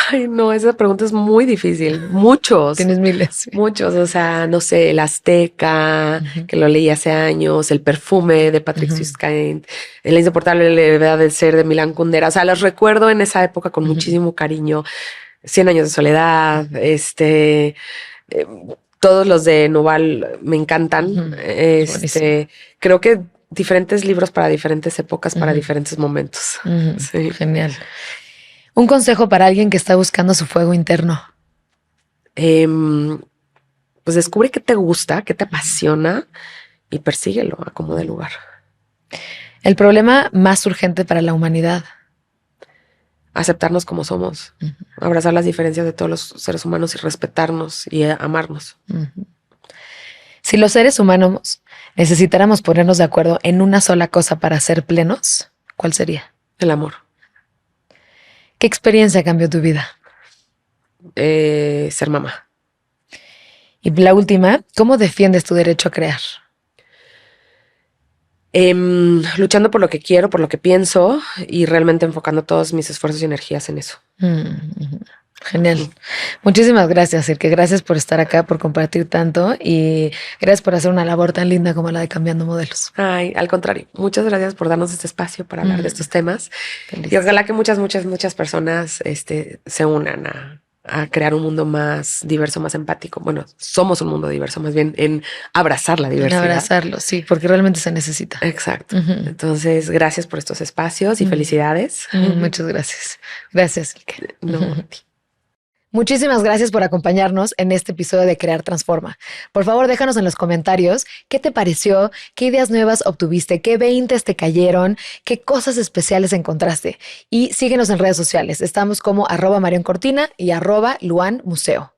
Ay, no, esa pregunta es muy difícil. Muchos. Tienes miles. Muchos, o sea, no sé, El Azteca, que lo leí hace años, El Perfume de Patrick Süskind, La insoportable levedad del ser de Milan Kundera. O sea, los recuerdo en esa época con muchísimo cariño. 100 años de soledad, todos los de Yuval me encantan. Creo que diferentes libros para diferentes épocas, para diferentes momentos. Sí. Genial. Un consejo para alguien que está buscando su fuego interno. Pues descubre qué te gusta, qué te apasiona y persíguelo a como dé lugar. El problema más urgente para la humanidad. Aceptarnos como somos, abrazar las diferencias de todos los seres humanos y respetarnos y amarnos. Si los seres humanos necesitáramos ponernos de acuerdo en una sola cosa para ser plenos, ¿cuál sería? El amor. ¿Qué experiencia cambió tu vida? Ser mamá. Y la última, ¿cómo defiendes tu derecho a crear? Luchando por lo que quiero, por lo que pienso y realmente enfocando todos mis esfuerzos y energías en eso. Genial. Muchísimas gracias, Silke. Gracias por estar acá, por compartir tanto y gracias por hacer una labor tan linda como la de Cambiando Modelos. Ay, al contrario. Muchas gracias por darnos este espacio para hablar de estos temas. Feliz. Y ojalá que muchas personas se unan a crear un mundo más diverso, más empático. Bueno, somos un mundo diverso, más bien en abrazar la diversidad. En abrazarlo, sí, porque realmente se necesita. Exacto. Entonces, gracias por estos espacios y felicidades. Muchas gracias. Gracias, Silke. No, a ti. Muchísimas gracias por acompañarnos en este episodio de Crear Transforma. Por favor, déjanos en los comentarios qué te pareció, qué ideas nuevas obtuviste, qué 20 te cayeron, qué cosas especiales encontraste. Y síguenos en redes sociales. Estamos como @MarionCortina y @LuanMuseo.